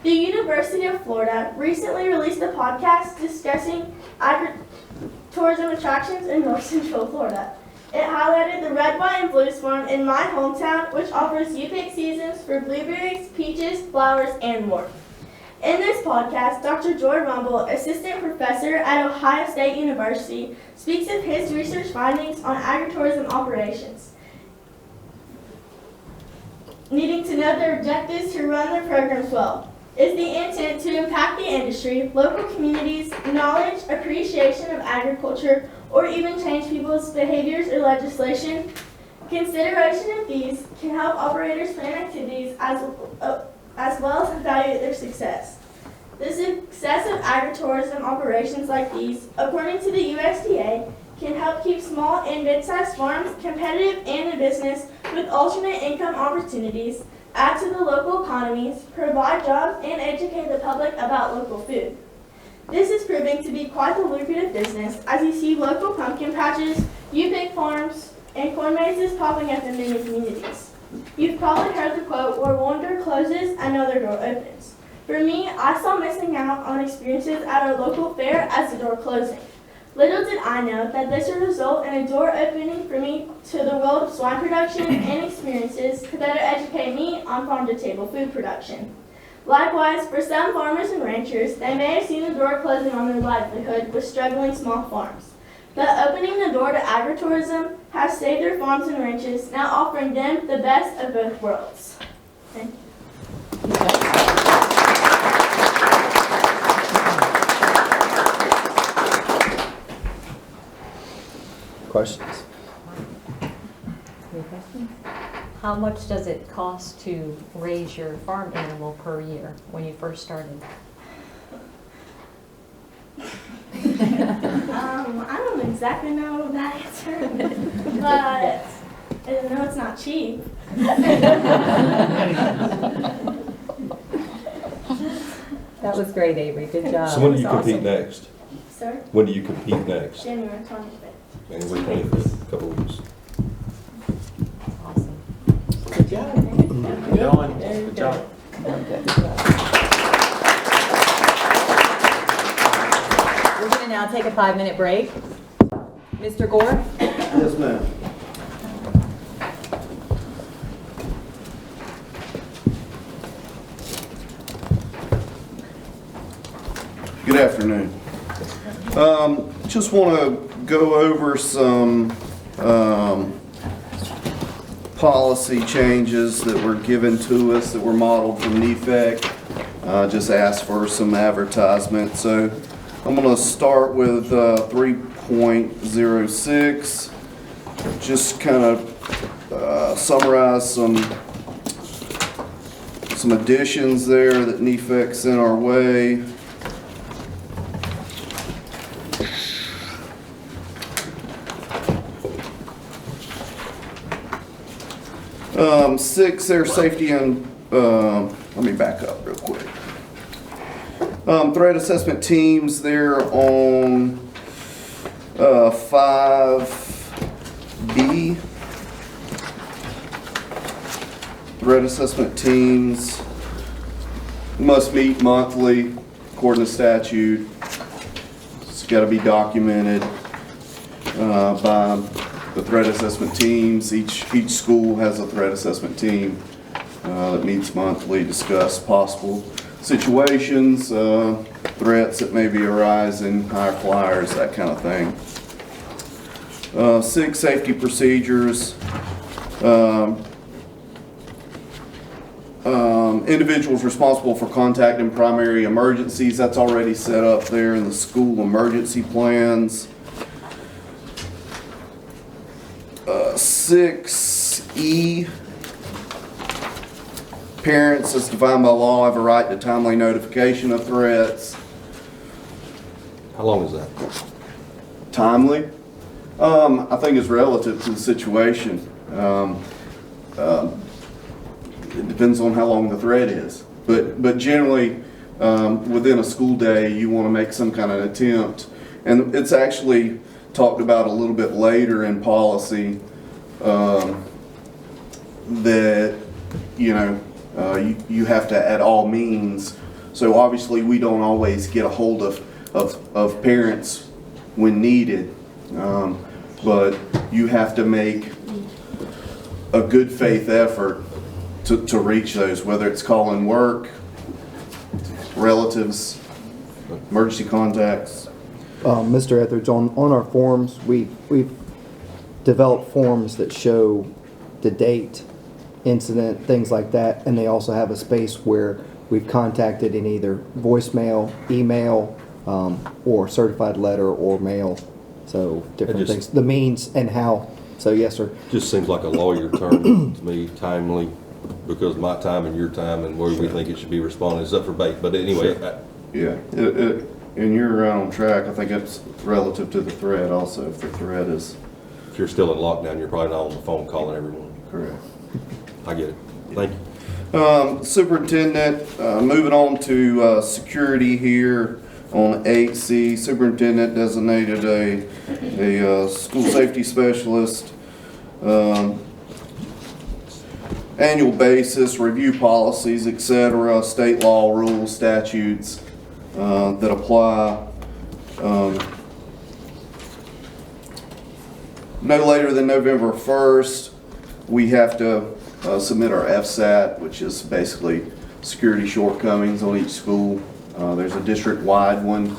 The University of Florida recently released a podcast discussing agritourism attractions in North Central Florida. It highlighted the Red, White, and Blues Farm in my hometown, which offers U-Pick seasons for blueberries, peaches, flowers, and more. In this podcast, Dr. Joy Rumble, assistant professor at Ohio State University, speaks of his research findings on agritourism operations. Needing to know their objectives to run their programs well. Is the intent to impact the industry, local communities, knowledge, appreciation of agriculture, or even change people's behaviors or legislation? Consideration of these can help operators plan activities as well as evaluate their success. The success of agritourism operations like these, according to the USDA, can help keep small and mid-sized farms competitive and in business with alternate income opportunities, add to the local economies, provide jobs, and educate the public about local food. This is proving to be quite a lucrative business as you see local pumpkin patches, U-Pick farms, and corn mazes popping up in many communities. You've probably heard the quote, where one door closes, another door opens. For me, I saw missing out on experiences at our local fair as the door closing. Little did I know that this would result in a door opening for me to the world of swine production and experiences to better educate me on farm-to-table food production. Likewise, for some farmers and ranchers, they may have seen the door closing on their livelihood with struggling small farms. But opening the door to agritourism has saved their farms and ranches, now offering them the best of both worlds. Thank you. Questions? Any questions? How much does it cost to raise your farm animal per year when you first started? I don't exactly know that answer, but I know it's not cheap. That was great, Avery. Good job. So when do you compete next? Sir? When do you compete next? January 25th. January 25th, a couple of weeks. Awesome. Good job. Good going. Good job. We're going to now take a 5-minute break. Mr. Gore? Yes, ma'am. Good afternoon. Just want to go over some policy changes that were given to us that were modeled from NEFAC. Just asked for some advertisement. So I'm going to start with 3.06. Just kind of summarize some additions there that NEFAC sent our way. 6, air safety and let me back up real quick. Threat assessment teams, they're on 5B. Threat assessment teams must meet monthly according to statute. It's got to be documented by the threat assessment teams. Each school has a threat assessment team that meets monthly, discuss possible situations, threats that may be arising, higher flyers, that kind of thing. 6 safety procedures. Individuals responsible for contacting primary emergencies, that's already set up there in the school emergency plans. 6E, parents as defined by law have a right to timely notification of threats. How long is that? Timely? I think it's relative to the situation. It depends on how long the threat is. But generally, within a school day, you want to make some kind of attempt. And it's actually talked about a little bit later in policy that, you know, you have to at all means. So obviously we don't always get a hold of parents when needed. But you have to make a good faith effort to reach those, whether it's calling work, relatives, emergency contacts. Mr. Etheridge, on our forms, we've developed forms that show the date, incident, things like that, and they also have a space where we've contacted in either voicemail, email, or certified letter or mail. So different things, the means and how. So yes, sir. Just seems like a lawyer term to me, timely, because my time and your time and where we think it should be responded is up for debate. But anyway. Yeah, and you're right on track. I think it's relative to the threat also. If the threat is... If you're still in lockdown, you're probably not on the phone calling everyone. Correct. I get it. Thank you. Superintendent, moving on to security here on 8C. Superintendent designated a school safety specialist. Annual basis, review policies, etc., state law, rules, statutes that apply. No later than November 1st, we have to submit our FSAT, which is basically security shortcomings on each school. There's a district-wide one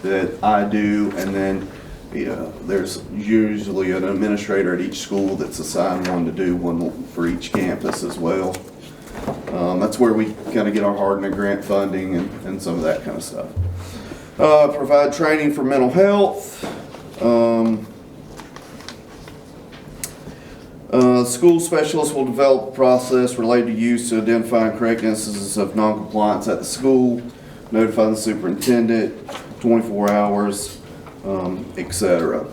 that I do, and then there's usually an administrator at each school that's assigned one to do one for each campus as well. That's where we kind of get our Hardner grant funding and some of that kind of stuff. Provide training for mental health. School specialists will develop a process related to use to identify and correct instances of noncompliance at the school, notify the superintendent, 24 hours, etc.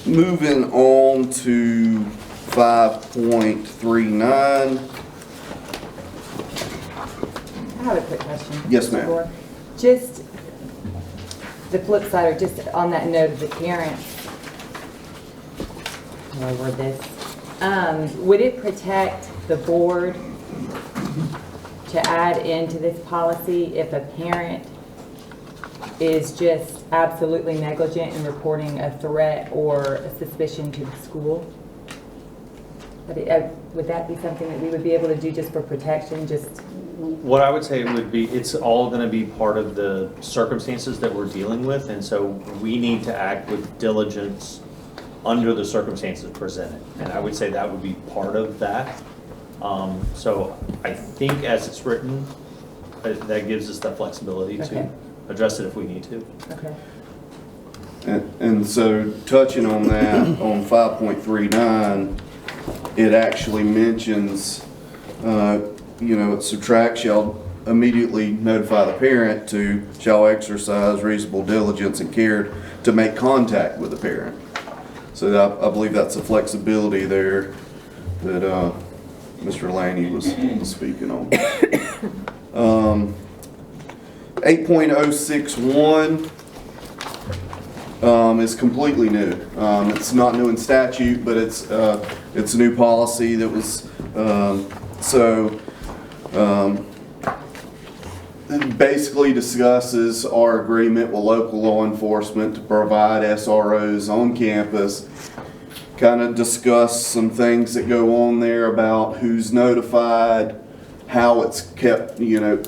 Moving on to 5.39. I have a quick question. Yes, ma'am. Just the flip side, or just on that note of the parents, how do I word this? Would it protect the board to add into this policy if a parent is just absolutely negligent in reporting a threat or a suspicion to the school? Would that be something that we would be able to do just for protection? What I would say would be, it's all going to be part of the circumstances that we're dealing with, and so we need to act with diligence under the circumstances presented. And I would say that would be part of that. So I think as it's written, that gives us the flexibility to address it if we need to. Okay. And so touching on that, on 5.39, it actually mentions, subtract shall immediately notify the parent shall exercise reasonable diligence and care to make contact with the parent. So I believe that's a flexibility there that Mr. Laney was speaking on. 8.061 is completely new. It's not new in statute, but it's a new policy that was, it basically discusses our agreement with local law enforcement to provide SROs on campus. Kind of discuss some things that go on there about who's notified, how it's kept,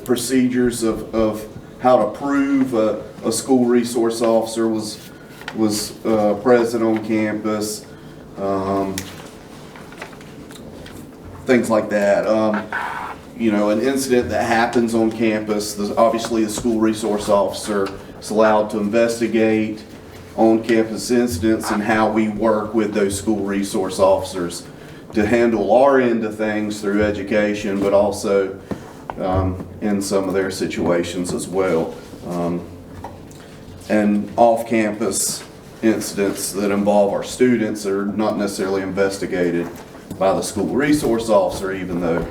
procedures of how to prove a school resource officer was present on campus, things like that. An incident that happens on campus, obviously the school resource officer is allowed to investigate on-campus incidents and how we work with those school resource officers to handle our end of things through education, but also in some of their situations as well. And off-campus incidents that involve our students are not necessarily investigated by the school resource officer, even though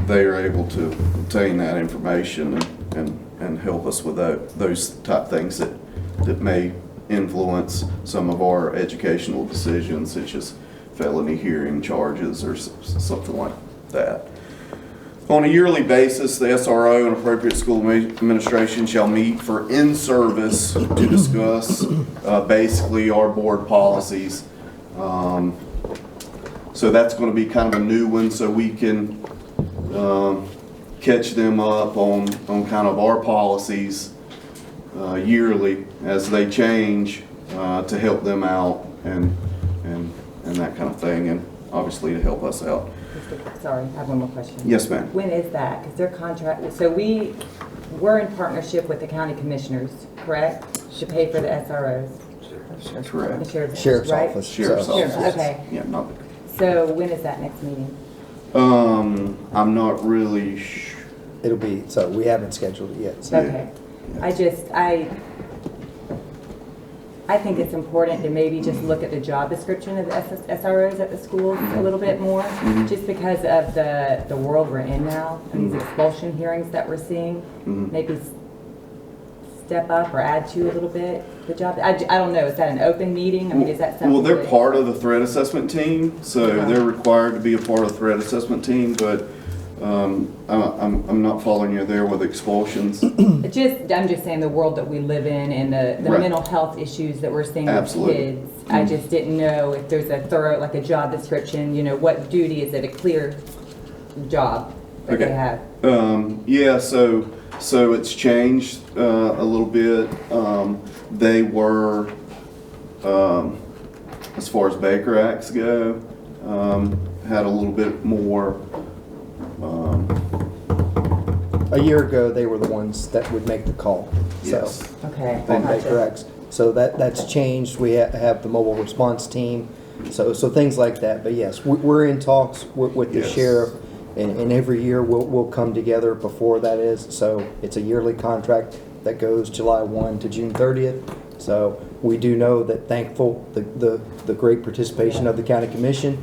they are able to obtain that information and help us with those type things that may influence some of our educational decisions, such as felony hearing charges or something like that. On a yearly basis, the SRO and appropriate school administration shall meet for in-service to discuss basically our board policies. So that's going to be kind of a new one, so we can catch them up on kind of our policies yearly as they change to help them out and that kind of thing, and obviously to help us out. Sorry, I have one more question. Yes, ma'am. When is that? Because their contract, so we're in partnership with the county commissioners, correct? To pay for the SROs? That's correct. The Sheriff's right? office. Sheriff's office. Okay. Yeah, not. So when is that next meeting? I'm not really sure. It'll be, so we haven't scheduled it yet. So. Okay. I think it's important to maybe just look at the job description of the SROs at the schools a little bit more, just because of the world we're in now and these expulsion hearings that we're seeing. Maybe step up or add to a little bit the job. I don't know. Is that an open meeting? I mean, is that something? Well, they're part of the threat assessment team, so they're required to be a part of the threat assessment team, but I'm not following you there with expulsions. I'm just saying the world that we live in and the Right. mental health issues that we're seeing Absolutely. with kids. I just didn't know if there's a thorough, like a job description, what duty is it, a clear job that they have? Yeah, so it's changed a little bit. They were, as far as Baker Acts go, had a little bit more. A year ago, they were the ones that would make the call. Yes. So, Okay. on Baker Acts. So that's changed. We have the mobile response team. So things like that. But yes, we're in talks with the Yes. sheriff, and every year we'll come together before that is. So it's a yearly contract that goes July 1 to June 30th. So we do know that, thankful the great participation of the county commission.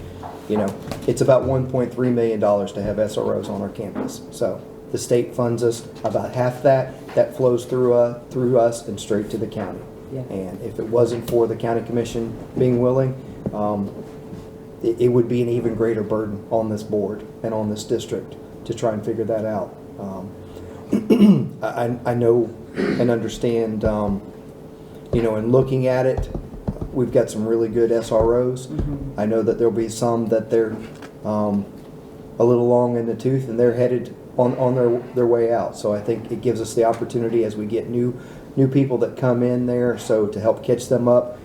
It's about $1.3 million to have SROs on our campus. So the state funds us about half that flows through us and straight to the county. Yeah. And if it wasn't for the county commission being willing, it would be an even greater burden on this board and on this district to try and figure that out. I know and understand, in looking at it, we've got some really good SROs. I know that there'll be some that they're a little long in the tooth and they're headed on their way out. So I think it gives us the opportunity as we get new people that come in there, so to help catch them up.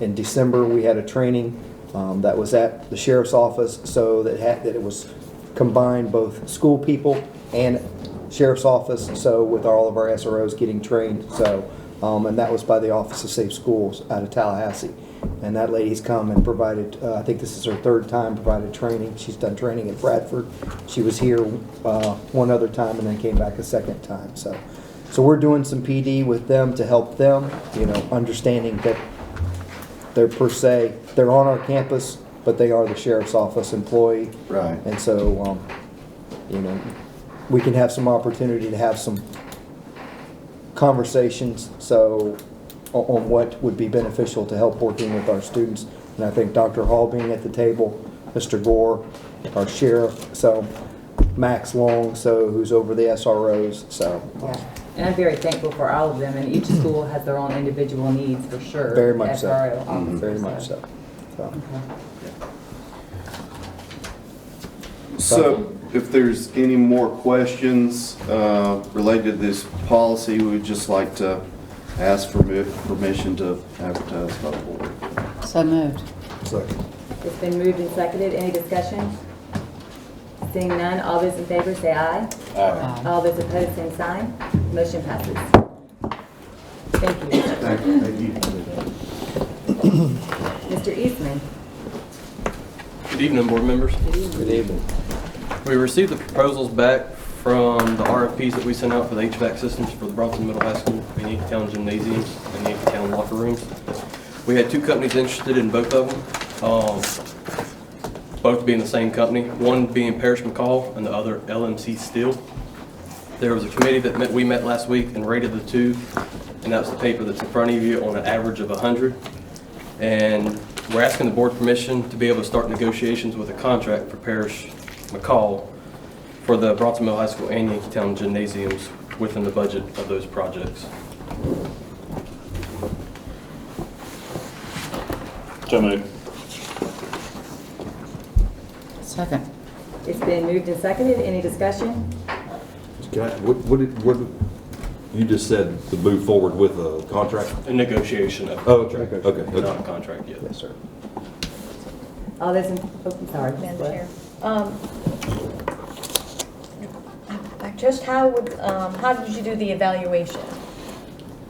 In December, we had a training that was at the sheriff's office, so that it was combined, both school people and sheriff's office, so with all of our SROs getting trained. So and that was by the Office of Safe Schools out of Tallahassee. And that lady's come and provided, I think this is her third time, provided training. She's done training at Bradford. She was here one other time and then came back a second time. So we're doing some PD with them to help them, understanding that they're on our campus but they are the sheriff's office employee. Right. And so, you know, we can have some opportunity to have some conversations, so, on what would be beneficial to help working with our students. And I think Dr. Hall being at the table, Mr. Gore, our sheriff, so Max Long, so who's over the SROs, so. Yeah. And I'm very thankful for all of them, and each school has their own individual needs for sure. Very much so. SRO officers, Very much so. So if there's any more questions related to this policy, we would just like to ask for permission to advertise by the board. So moved. Second. It's been moved and seconded. Any discussion? Seeing none, all those in favor say aye. Aye. All those opposed, same sign. Motion passes. Thank you. Thank you. Mr. Eastman. Good evening, board members. Good evening. We received the proposals back from the RFPs that we sent out for the HVAC systems for the Bronson Middle High School and Yankee Town gymnasiums and Yankee Town locker rooms. We had two companies interested in both of them, both being the same company, one being Parrish McCall and the other LMC Steel. There was a committee that we met last week and rated the two, and that's the paper that's in front of you on an average of 100. And we're asking the board permission to be able to start negotiations with a contract for Parrish McCall for the Bronson Middle High School and Yankee Town gymnasiums within the budget of those projects. So moved. Second. It's been moved and seconded. Any discussion? What you just said to move forward with a contract? A negotiation of Oh, contract. okay. Not a contract yet. Yes, sir. All those in, oh, I'm sorry. Madam Chair. Just how did you do the evaluation?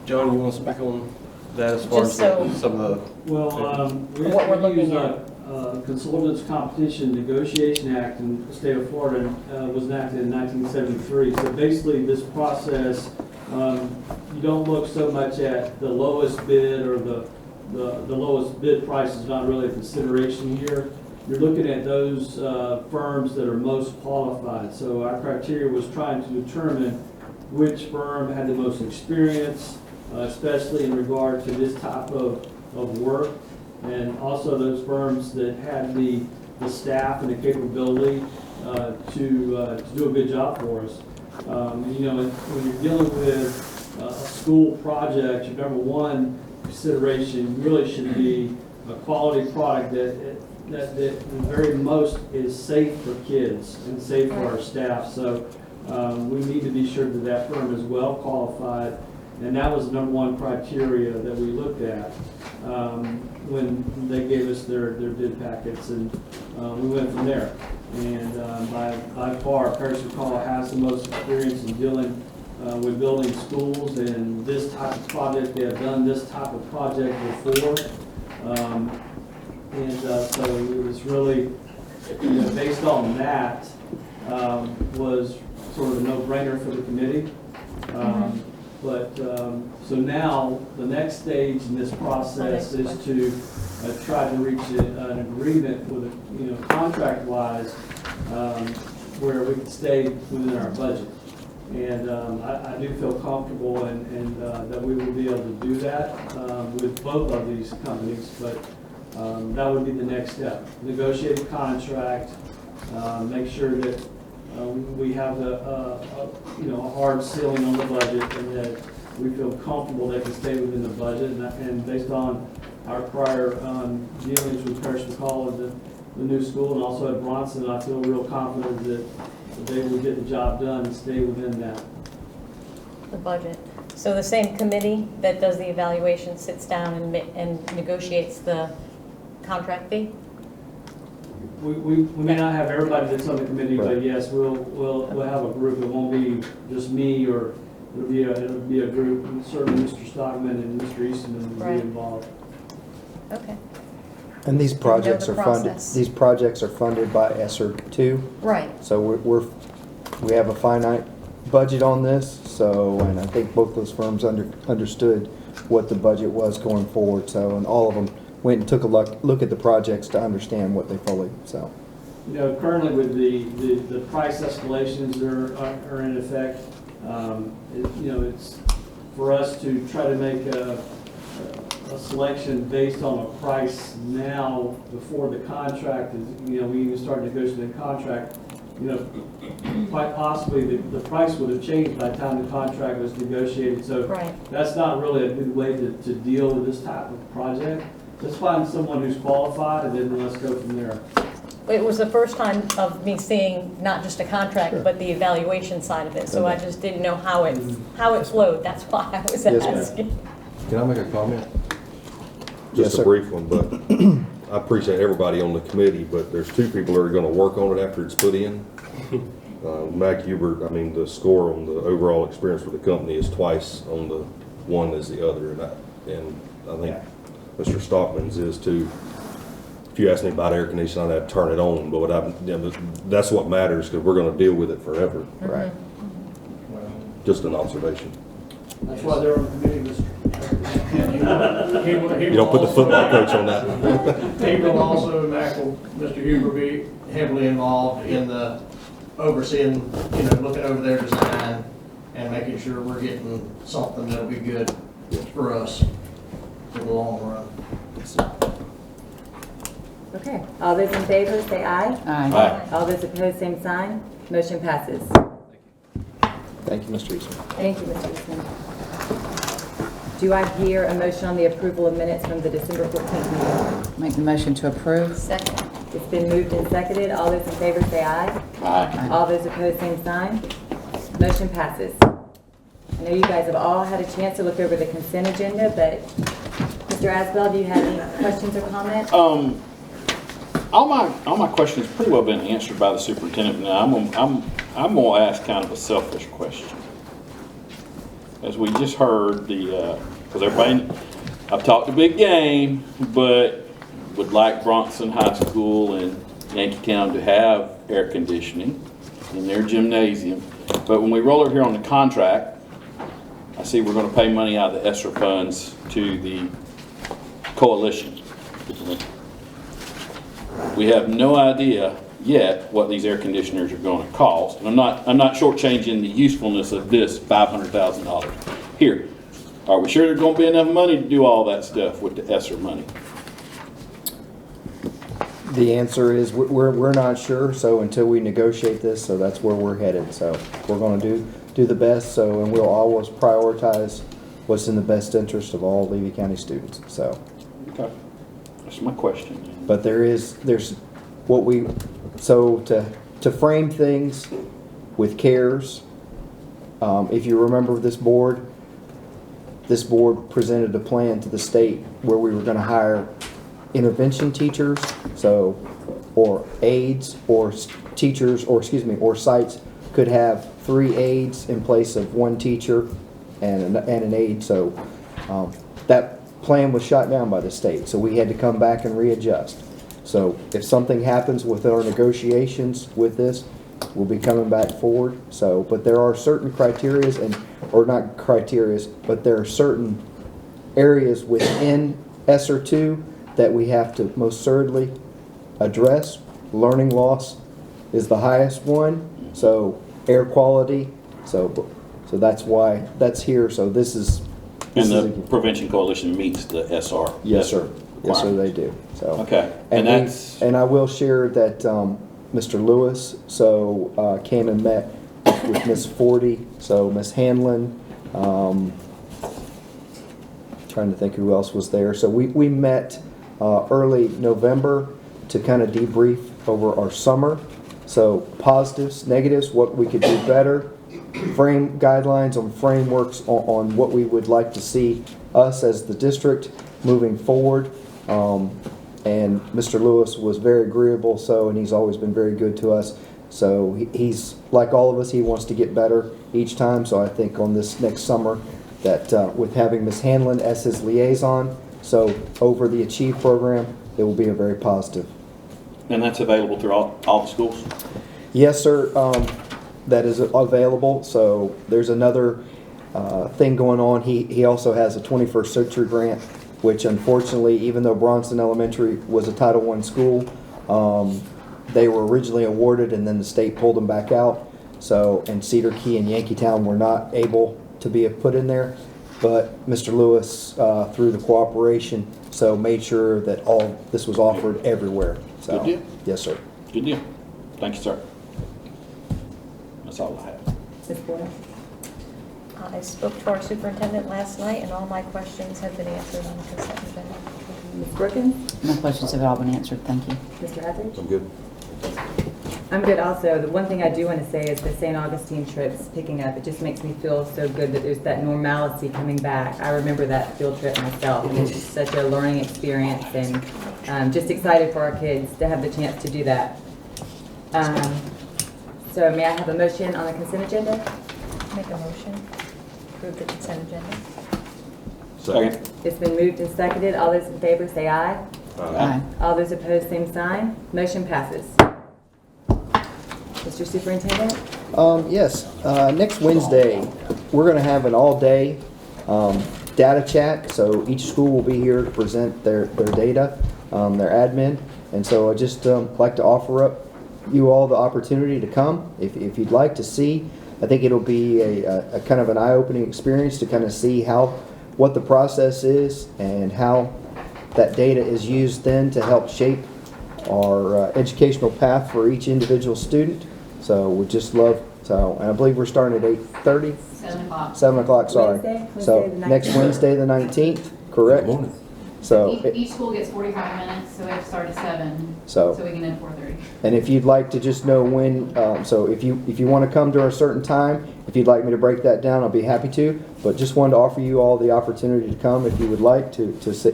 John, you want to speak on that as far Just as some of the... Well, What we're looking use at. Consultants Competition Negotiation Act in the state of Florida was enacted in 1973. So basically, this process, you don't look so much at the lowest bid or the lowest bid price is not really a consideration here. You're looking at those firms that are most qualified. So our criteria was trying to determine which firm had the most experience, especially in regard to this type of work, and also those firms that had the staff and the capability to do a good job for us. You know, when you're dealing with a school project, your number one consideration really should be a quality product that the very most is safe for kids and safe for our staff. So we need to be sure that that firm is well qualified, and that was the number one criteria that we looked at when they gave us their bid packets, and we went from there. And by far, Parrish McCall has the most experience in dealing with building schools and this type of project. They have done this type of project before. So it was really, you know, based on that, was sort of a no-brainer for the committee. So now, the next stage in this process is to try to reach an agreement with, you know, contract-wise, where we can stay within our budget. And I do feel comfortable and that we will be able to do that with both of these companies, but that would be the next step. Negotiate a contract, make sure that we have a hard ceiling on the budget, and that we feel comfortable they can stay within the budget. And based on our prior dealings with Parrish McCall at the new school and also at Bronson, I feel real confident that they will get the job done and stay within that. The budget. So the same committee that does the evaluation sits down and negotiates the contract fee? We may not have everybody that's on the committee, but yes, we'll have a group. It won't be just me, or it'll be a group. And certainly Mr. Stockman and Mr. Eastman will be involved. Okay. And these projects the are funded. process. These projects are funded by ESSER 2. Right. So we have a finite budget on this. So, and I think both those firms understood what the budget was going forward. So, and all of them went and took a look at the projects to understand what they fully, so. You know, currently with the price escalations that are in effect, you know, it's for us to try to make a selection based on a price now before the contract is, you know, we even start negotiating the contract, you know, quite possibly the price would have changed by the time the contract was negotiated. So that's not really a good way to deal with this type of project. Just find someone who's qualified and then let's go from there. It was the first time of me seeing not just a contract, but the evaluation side of it. So I just didn't know how it flowed. That's why I was asking. Can I make a comment? Yes, Just sir. a brief one, but I appreciate everybody on the committee, but there's two people that are gonna work on it after it's put in. Mac Hubert, I mean, the score on the overall experience for the company is twice on the one as the other, and I think Mr. Stockman's is too. If you ask me about air conditioning, I'd have to turn it on, but that's what matters, because we're gonna deal with it forever. Right. Just an observation. That's why they're on the committee, Mr. You don't put the football coach on that. He will also, Mr. Huber, be heavily involved in the overseeing, you know, looking over their design and making sure we're getting something that'll be good for us for the long run. Okay, all those in favor say aye. Aye. All those opposed, same sign. Motion passes. Thank you, Mr. Eastman. Thank you, Mr. Eastman. Do I hear a motion on the approval of minutes from the December 14th meeting? Make the motion to approve. Second. It's been moved and seconded. All those in favor say aye. Aye. All those opposed, same sign. Motion passes. I know you guys have all had a chance to look over the consent agenda, but Mr. Asbell, do you have any questions or comments? All my questions pretty well been answered by the superintendent. Now I'm gonna ask kind of a selfish question. As we just heard, because everybody, I've talked a big game, but would like Bronson High School and Yankeetown to have air conditioning in their gymnasium. But when we roll over here on the contract, I see we're going to pay money out of the ESSER funds to the coalition. We have no idea yet what these air conditioners are going to cost. And I'm not shortchanging the usefulness of this $500,000. Here, are we sure there's going to be enough money to do all that stuff with the ESSER money? The answer is we're not sure, so until we negotiate this, so that's where we're headed. So we're going to do the best, so, and we'll always prioritize what's in the best interest of all Levy County students. So. Okay, that's my question. But there's what we, so to frame things with CARES, if you remember this board presented a plan to the state where we were going to hire intervention teachers, so, or aides, or teachers, or excuse me, or sites could have 3 aides in place of 1 teacher and an aide. So that plan was shot down by the state, so we had to come back and readjust. So if something happens with our negotiations with this, we'll be coming back forward. So, but there are certain criterias or not criterias, but there are certain areas within ESSER 2 that we have to most certainly address. Learning loss is the highest one. So air quality. So that's why that's here. So this is. And the Prevention Coalition meets the SR. Yes, sir. Yes, sir, they do. So okay, and I will share that Mr. Lewis came and met with Miss Forty, so Miss Hanlon. Trying to think who else was there. So we met early November to kind of debrief over our summer. So positives, negatives, what we could do better. Frame guidelines on frameworks on what we would like to see us as the district moving forward. And Mr. Lewis was very agreeable, and he's always been very good to us. So he's like all of us, he wants to get better each time. So I think on this next summer that with having Ms. Hanlon as his liaison, so over the Achieve program, it will be a very positive. And that's available through all the schools? Yes, sir. That is available. So there's another thing going on. He also has a 21st Century grant which unfortunately, even though Bronson Elementary was a Title I school, they were originally awarded and then the state pulled them back out. So, and Cedar Key and Yankeetown were not able to be put in there. But Mr. Lewis, through the cooperation, so made sure that all this was offered everywhere. So, Good deal. Yes, sir. Good deal. Thank you, sir. That's all I have. Ms. Boyle? I spoke to our superintendent last night, and all my questions have been answered on the consent agenda. Ms. Brookins? My questions have all been answered, thank you. Mr. Etheridge? I'm good. I'm good also. The one thing I do want to say is the St. Augustine trip's picking up. It just makes me feel so good that there's that normalcy coming back. I remember that field trip myself, and it's just such a learning experience, and just excited for our kids to have the chance to do that. So may I have a motion on the consent agenda? Make a motion. Approve the consent agenda. Second. It's been moved and seconded. All those in favor say aye. Aye. All those opposed, same sign. Motion passes. Mr. Superintendent? Yes, next Wednesday, we're going to have an all-day data chat. So each school will be here to present their data, their admin. And so I just like to offer up you all the opportunity to come if you'd like to see. I think it'll be a kind of an eye-opening experience to kind of see what the process is and how that data is used then to help shape our educational path for each individual student. So we just love, and I believe we're starting at 8:30? 7 o'clock. 7 o'clock, sorry. So next Wednesday, the 19th, correct? Good morning. So, Each school gets 45 minutes, so we have to start at 7, So- so we can end at 4:30. and if you'd like to just know when, so if you want to come to a certain time, if you'd like me to break that down, I'll be happy to. But just wanted to offer you all the opportunity to come if you would like to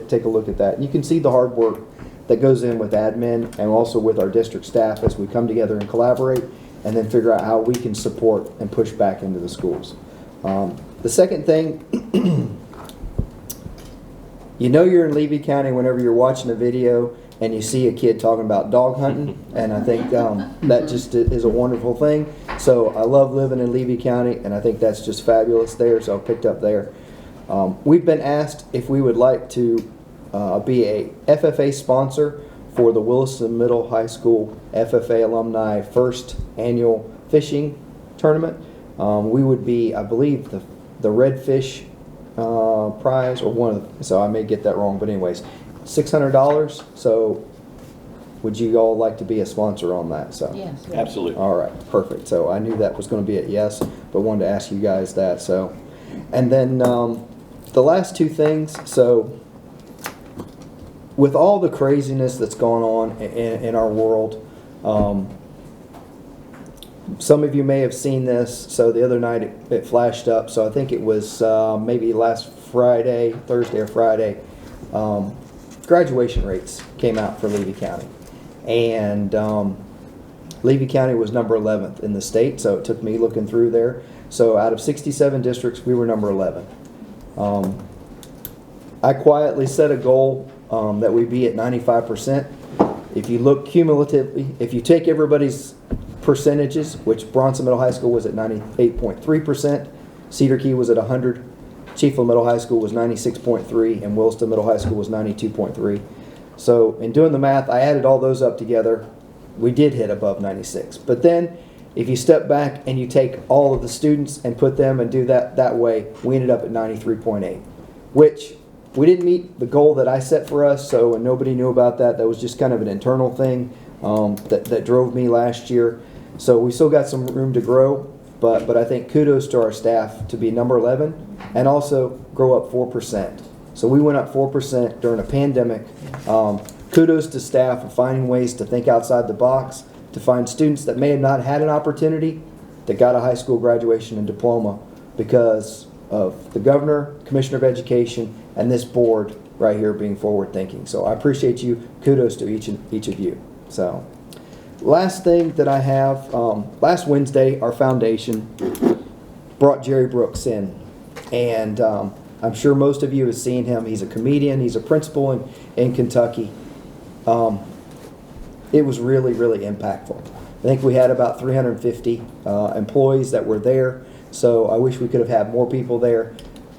take a look at that. And you can see the hard work that goes in with admin and also with our district staff as we come together and collaborate and then figure out how we can support and push back into the schools. The second thing, you know you're in Levy County whenever you're watching a video and you see a kid talking about dog hunting, and I think that just is a wonderful thing. So I love living in Levy County, and I think that's just fabulous there, so I picked up there. We've been asked if we would like to be a FFA sponsor for the Williston Middle High School FFA alumni first annual fishing tournament. We would be, I believe, the redfish prize, or one of the, so I may get that wrong, but anyways, $600. So would you all like to be a sponsor on that? So Yes. Absolutely. all right, perfect. So I knew that was going to be a yes, but wanted to ask you guys that. So, and then the last two things. So with all the craziness that's going on in our world, some of you may have seen this. So the other night it flashed up. So I think it was maybe last Friday, Thursday or Friday. Graduation rates came out for Levy County, and Levy County was number 11th in the state. So it took me looking through there. So out of 67 districts, we were number 11. I quietly set a goal that we be at 95%. If you look cumulatively, if you take everybody's percentages, which Bronson Middle High School was at 98.3%, Cedar Key was at 100, Chiefland Middle High School was 96.3, and Williston Middle High School was 92.3. So in doing the math, I added all those up together. We did hit above 96. But then if you step back and you take all of the students and put them and do that way, we ended up at 93.8, which we didn't meet the goal that I set for us, so and nobody knew about that. That was just kind of an internal thing that drove me last year. So we still got some room to grow, but I think kudos to our staff to be number 11 and also grow up 4%. So we went up 4% during a pandemic. Kudos to staff for finding ways to think outside the box, to find students that may have not had an opportunity that got a high school graduation and diploma because of the governor, commissioner of education, and this board right here being forward thinking. So I appreciate you. Kudos to each of you. So last thing that I have, last Wednesday, our foundation brought Jerry Brooks in. And I'm sure most of you have seen him. He's a comedian. He's a principal in Kentucky. It was really, really impactful. I think we had about 350 employees that were there. So I wish we could have had more people there.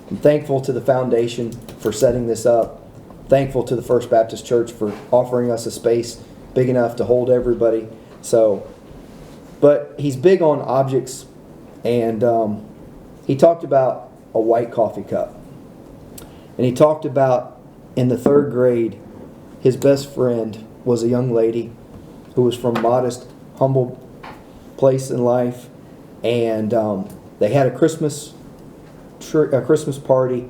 I'm thankful to the foundation for setting this up. thankful to the First Baptist Church for offering us a space big enough to hold everybody. So, but he's big on objects, and he talked about a white coffee cup. And he talked about in the 3rd grade, his best friend was a young lady who was from modest, humble place in life, and they had a Christmas party,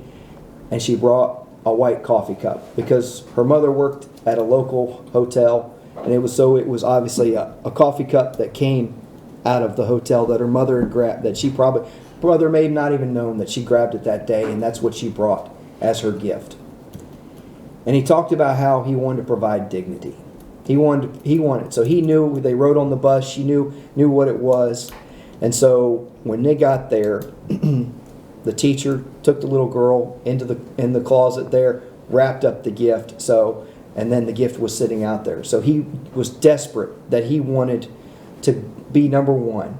and she brought a white coffee cup because her mother worked at a local hotel, and it was obviously a coffee cup that came out of the hotel that her mother had grabbed, that she probably brother may have not even known that she grabbed it that day, and that's what she brought as her gift. And he talked about how he wanted to provide dignity. He wanted. So he knew, they rode on the bus, she knew what it was. And so when they got there, the teacher took the little girl in the closet there, wrapped up the gift. So, and then the gift was sitting out there. So he was desperate that he wanted to be number one,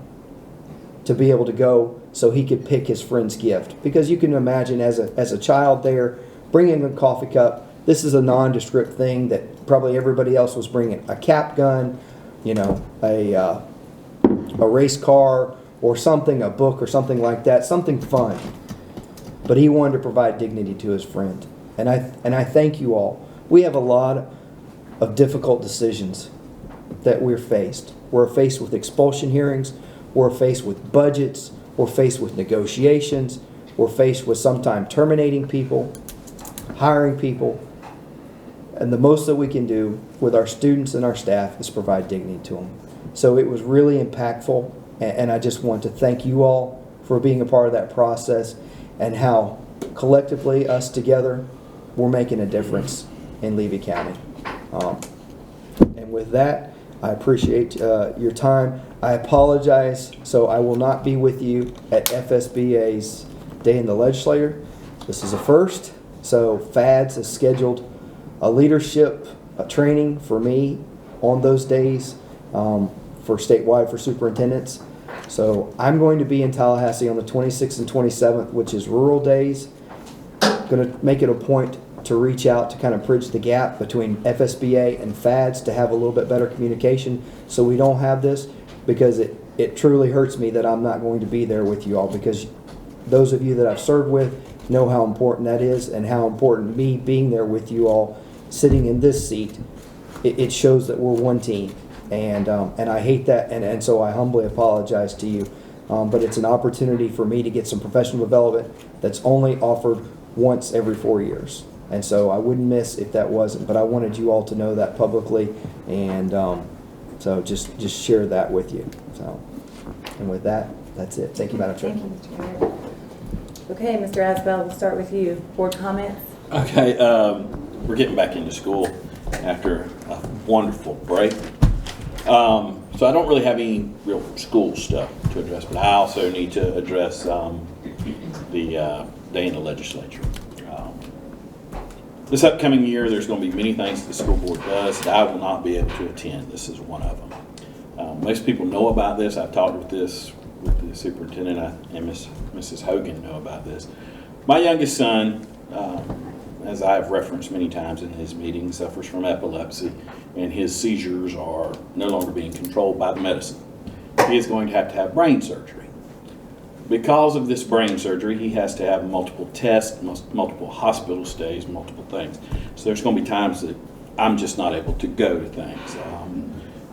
to be able to go so he could pick his friend's gift. Because you can imagine as a child there, bringing a coffee cup, this is a nondescript thing that probably everybody else was bringing. A cap gun, a race car or something, a book or something like that, something fun. But he wanted to provide dignity to his friend. And I thank you all. We have a lot of difficult decisions that we're faced. We're faced with expulsion hearings. We're faced with budgets. We're faced with negotiations. We're faced with sometimes terminating people, hiring people. And the most that we can do with our students and our staff is provide dignity to them. So it was really impactful, and I just want to thank you all for being a part of that process and how collectively, us together, we're making a difference in Levy County. And with that, I appreciate your time. I apologize, so I will not be with you at FSBA's Day in the Legislature. This is a first, so FADS has scheduled a leadership training for me on those days for statewide for superintendents. So I'm going to be in Tallahassee on the 26th and 27th, which is Rural Days. I'm going to make it a point to reach out to kind of bridge the gap between FSBA and FADS to have a little bit better communication so we don't have this, because it truly hurts me that I'm not going to be there with you all, because those of you that I've served with know how important that is and how important me being there with you all, sitting in this seat, it shows that we're one team. And I hate that, and so I humbly apologize to you. But it's an opportunity for me to get some professional development that's only offered once every 4 years. And so I wouldn't miss if that wasn't, but I wanted you all to know that publicly, and so just share that with you. So, and with that, that's it. Thank you, Madam Chair. Thank you, Mr. Garrett. Okay, Mr. Asbell, we'll start with you. Board comments? Okay, we're getting back into school after a wonderful break. So I don't really have any real school stuff to address, but I also need to address the Day in the Legislature. This upcoming year, there's going to be many things the school board does that I will not be able to attend. This is one of them. Most people know about this. I've talked with the superintendent, and Mrs. Hogan know about this. My youngest son, as I have referenced many times in his meetings, suffers from epilepsy, and his seizures are no longer being controlled by the medicine. He is going to have brain surgery. Because of this brain surgery, he has to have multiple tests, multiple hospital stays, multiple things. So there's going to be times that I'm just not able to go to things.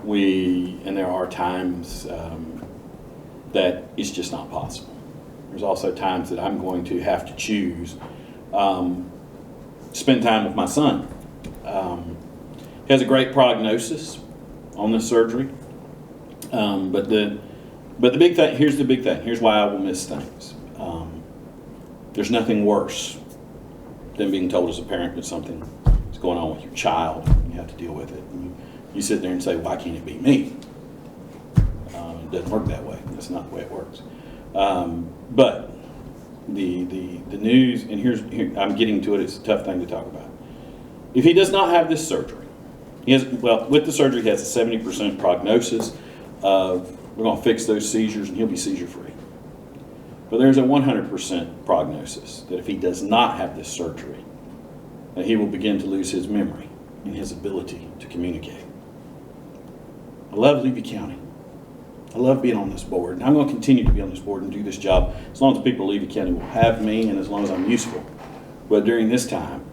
And there are times that it's just not possible. There's also times that I'm going to have to choose spend time with my son. He has a great prognosis on this surgery, but the big thing, here's the big thing, here's why I will miss things. There's nothing worse than being told as a parent that something is going on with your child. You have to deal with it. And you sit there and say, why can't it be me? It doesn't work that way. That's not the way it works. But the news, and here I'm getting to it, it's a tough thing to talk about. If he does not have this surgery, with the surgery he has a 70% prognosis of we're going to fix those seizures and he'll be seizure free. But there's a 100% prognosis that if he does not have this surgery, that he will begin to lose his memory and his ability to communicate. I love Levy County. I love being on this board, and I'm going to continue to be on this board and do this job as long as the people of Levy County will have me and as long as I'm useful. But during this time,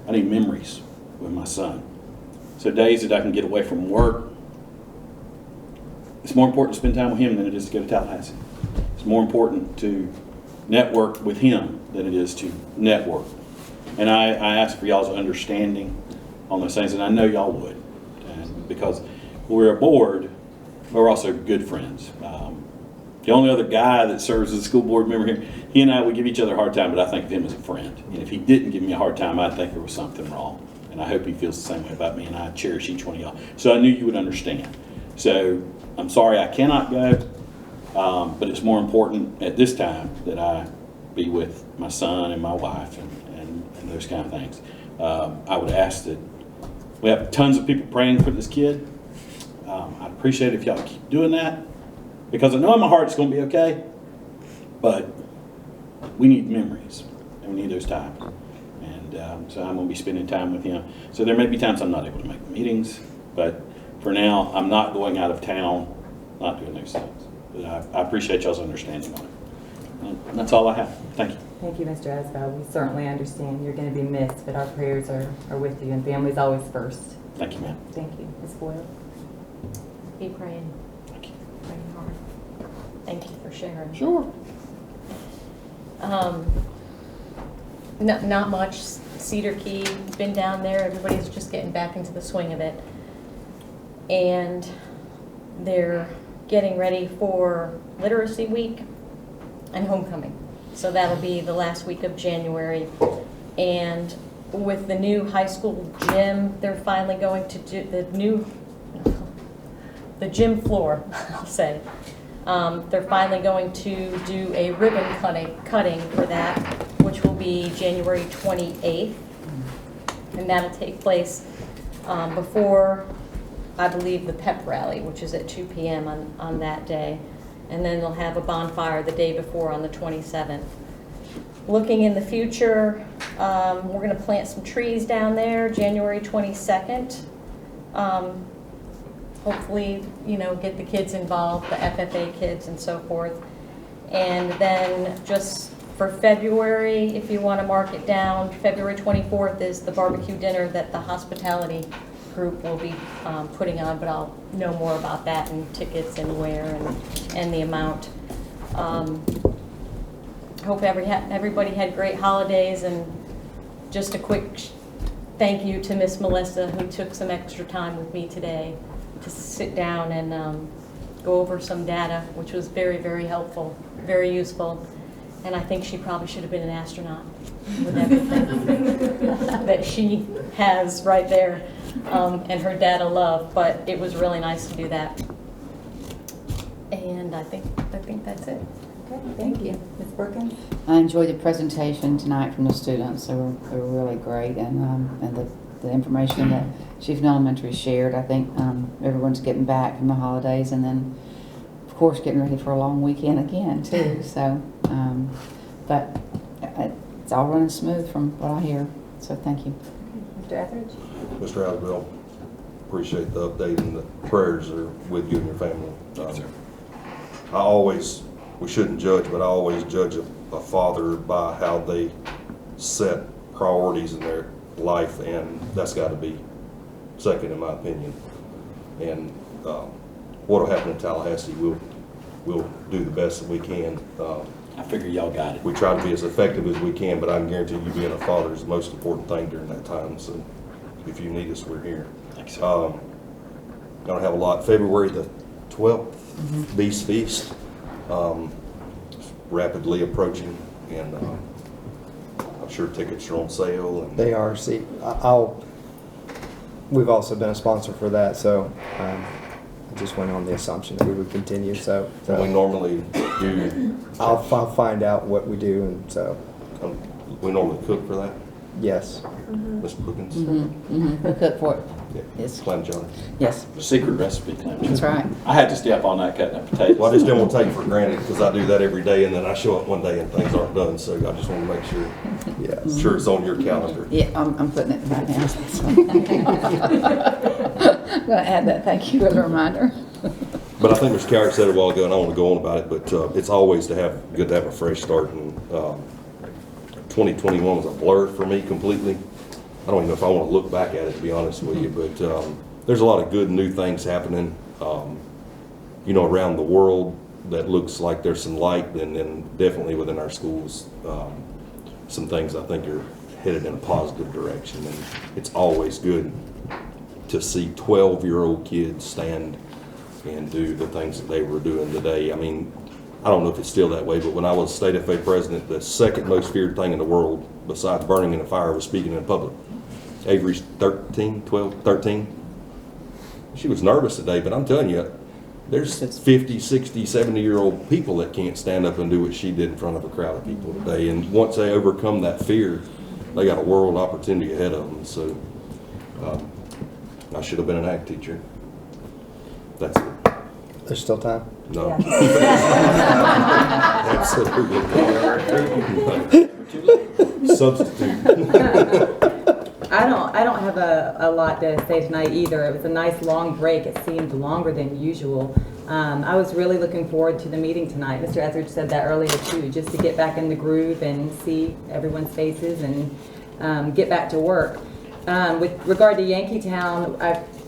I need memories with my son. So days that I can get away from work, it's more important to spend time with him than it is to go to Tallahassee. It's more important to network with him than it is to network. And I ask for y'all's understanding on those things, and I know y'all would. And because we're a board, we're also good friends. The only other guy that serves as a school board member here, he and I, we give each other a hard time, but I think of him as a friend. And if he didn't give me a hard time, I'd think there was something wrong. And I hope he feels the same way about me, and I cherish each one of y'all. So I knew you would understand. So I'm sorry I cannot go, but it's more important at this time that I be with my son and my wife and those kind of things. I would ask that we have tons of people praying for this kid. I'd appreciate it if y'all keep doing that, because I know in my heart it's going to be okay, but we need memories, and we need those times. And so I'm going to be spending time with him. So there may be times I'm not able to make meetings, but for now, I'm not going out of town, not doing those things. But I appreciate y'all's understanding on it. And that's all I have. Thank you. Thank you, Mr. Asbell. We certainly understand you're going to be missed, but our prayers are with you, and family's always first. Thank you, ma'am. Thank you. Ms. Boyle? Be praying. Thank you. Praying hard. Thank you for sharing. Sure. Not much. Cedar Key, been down there. Everybody's just getting back into the swing of it. And they're getting ready for Literacy Week and homecoming. So that'll be the last week of January. And with the new high school gym, they're finally going to do the gym floor, I'll say. They're finally going to do a ribbon cutting for that, which will be January 28th. And that'll take place before, I believe, the pep rally, which is at 2 p.m. on that day. And then they'll have a bonfire the day before on the 27th. Looking in the future, we're going to plant some trees down there January 22nd. Hopefully, get the kids involved, the FFA kids and so forth. And then just for February, if you want to mark it down, February 24th is the barbecue dinner that the hospitality group will be putting on, but I'll know more about that and tickets and where and the amount. Hope everybody had great holidays, and just a quick thank you to Miss Melissa, who took some extra time with me today to sit down and go over some data, which was very, very helpful, very useful. And I think she probably should have been an astronaut with everything that she has right there, and her data love. But it was really nice to do that. And I think that's it. Okay, thank you. Ms. Perkins? I enjoyed the presentation tonight from the students. They were really great, and the information that Chieftain Elementary shared. I think everyone's getting back from the holidays, and then of course getting ready for a long weekend again too. So, but it's all running smooth from what I hear. So thank you. Mr. Etheridge? Mr. Asbell, appreciate the update, and the prayers are with you and your family. We shouldn't judge, but I always judge a father by how they set priorities in their life, and that's got to be second in my opinion. And what will happen in Tallahassee, we'll do the best that we can. I figure y'all got it. We try to be as effective as we can, but I can guarantee you being a father is the most important thing during that time. So if you need us, we're here. Thanks. I don't have a lot. February the 12th, Beast Feast, rapidly approaching, and I'm sure tickets are on sale. And They are. See, we've also been a sponsor for that, so I just went on the assumption that we would continue. So we normally do. I'll find out what we do, and so we normally cook for that. Yes. Ms. Brookins. We cook for it Yes. Clam chowder. Yes. Secret recipe clam chowder. That's right. I had to stay up all night cutting up potatoes. Well, I just didn't want to take it for granted because I do that every day, and then I show up one day and things aren't done. So I just want to make sure, sure it's on your calendar. Yeah, I'm putting it right now. I'm going to add that. Thank you for the reminder. But I think Mr. Carrick said it a while ago, and I don't want to go on about it, but it's always good to have a fresh start. And 2021 was a blur for me completely. I don't even know if I want to look back at it, to be honest with you, but there's a lot of good new things happening, around the world that looks like there's some light, and then definitely within our schools, some things I think are headed in a positive direction. And it's always good to see 12-year-old kids stand and do the things that they were doing today. I mean, I don't know if it's still that way, but when I was state FA president, the second most feared thing in the world, besides burning in a fire, was speaking in public. Avery's 13. She was nervous today, but I'm telling you, there's 50, 60, 70-year-old people that can't stand up and do what she did in front of a crowd of people today. And once they overcome that fear, they got a world opportunity ahead of them. So I should have been an ag teacher. That's it. There's still time? No. Absolutely. Substitute. I don't have a lot to say tonight either. It was a nice long break. It seemed longer than usual. I was really looking forward to the meeting tonight. Mr. Etheridge said that earlier too, just to get back in the groove and see everyone's faces and get back to work. With regard to Yankeetown,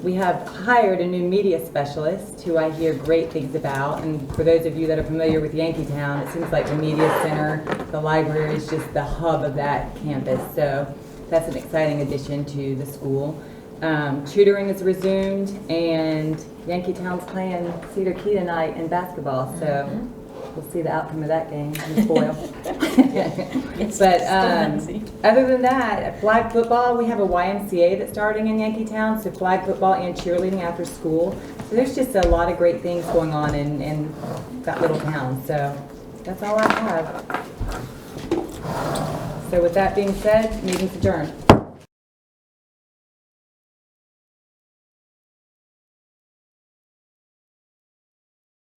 we have hired a new media specialist who I hear great things about. And for those of you that are familiar with Yankeetown, it seems like the media center, the library is just the hub of that campus. So that's an exciting addition to the school. Tutoring is resumed, and Yankeetown's playing Cedar Key tonight in basketball. So we'll see the outcome of that game in the foil. But other than that, flag football, we have a YMCA that's starting in Yankeetown, so flag football and cheerleading after school. So there's just a lot of great things going on in that little town. So that's all I have. So with that being said, meeting's adjourned.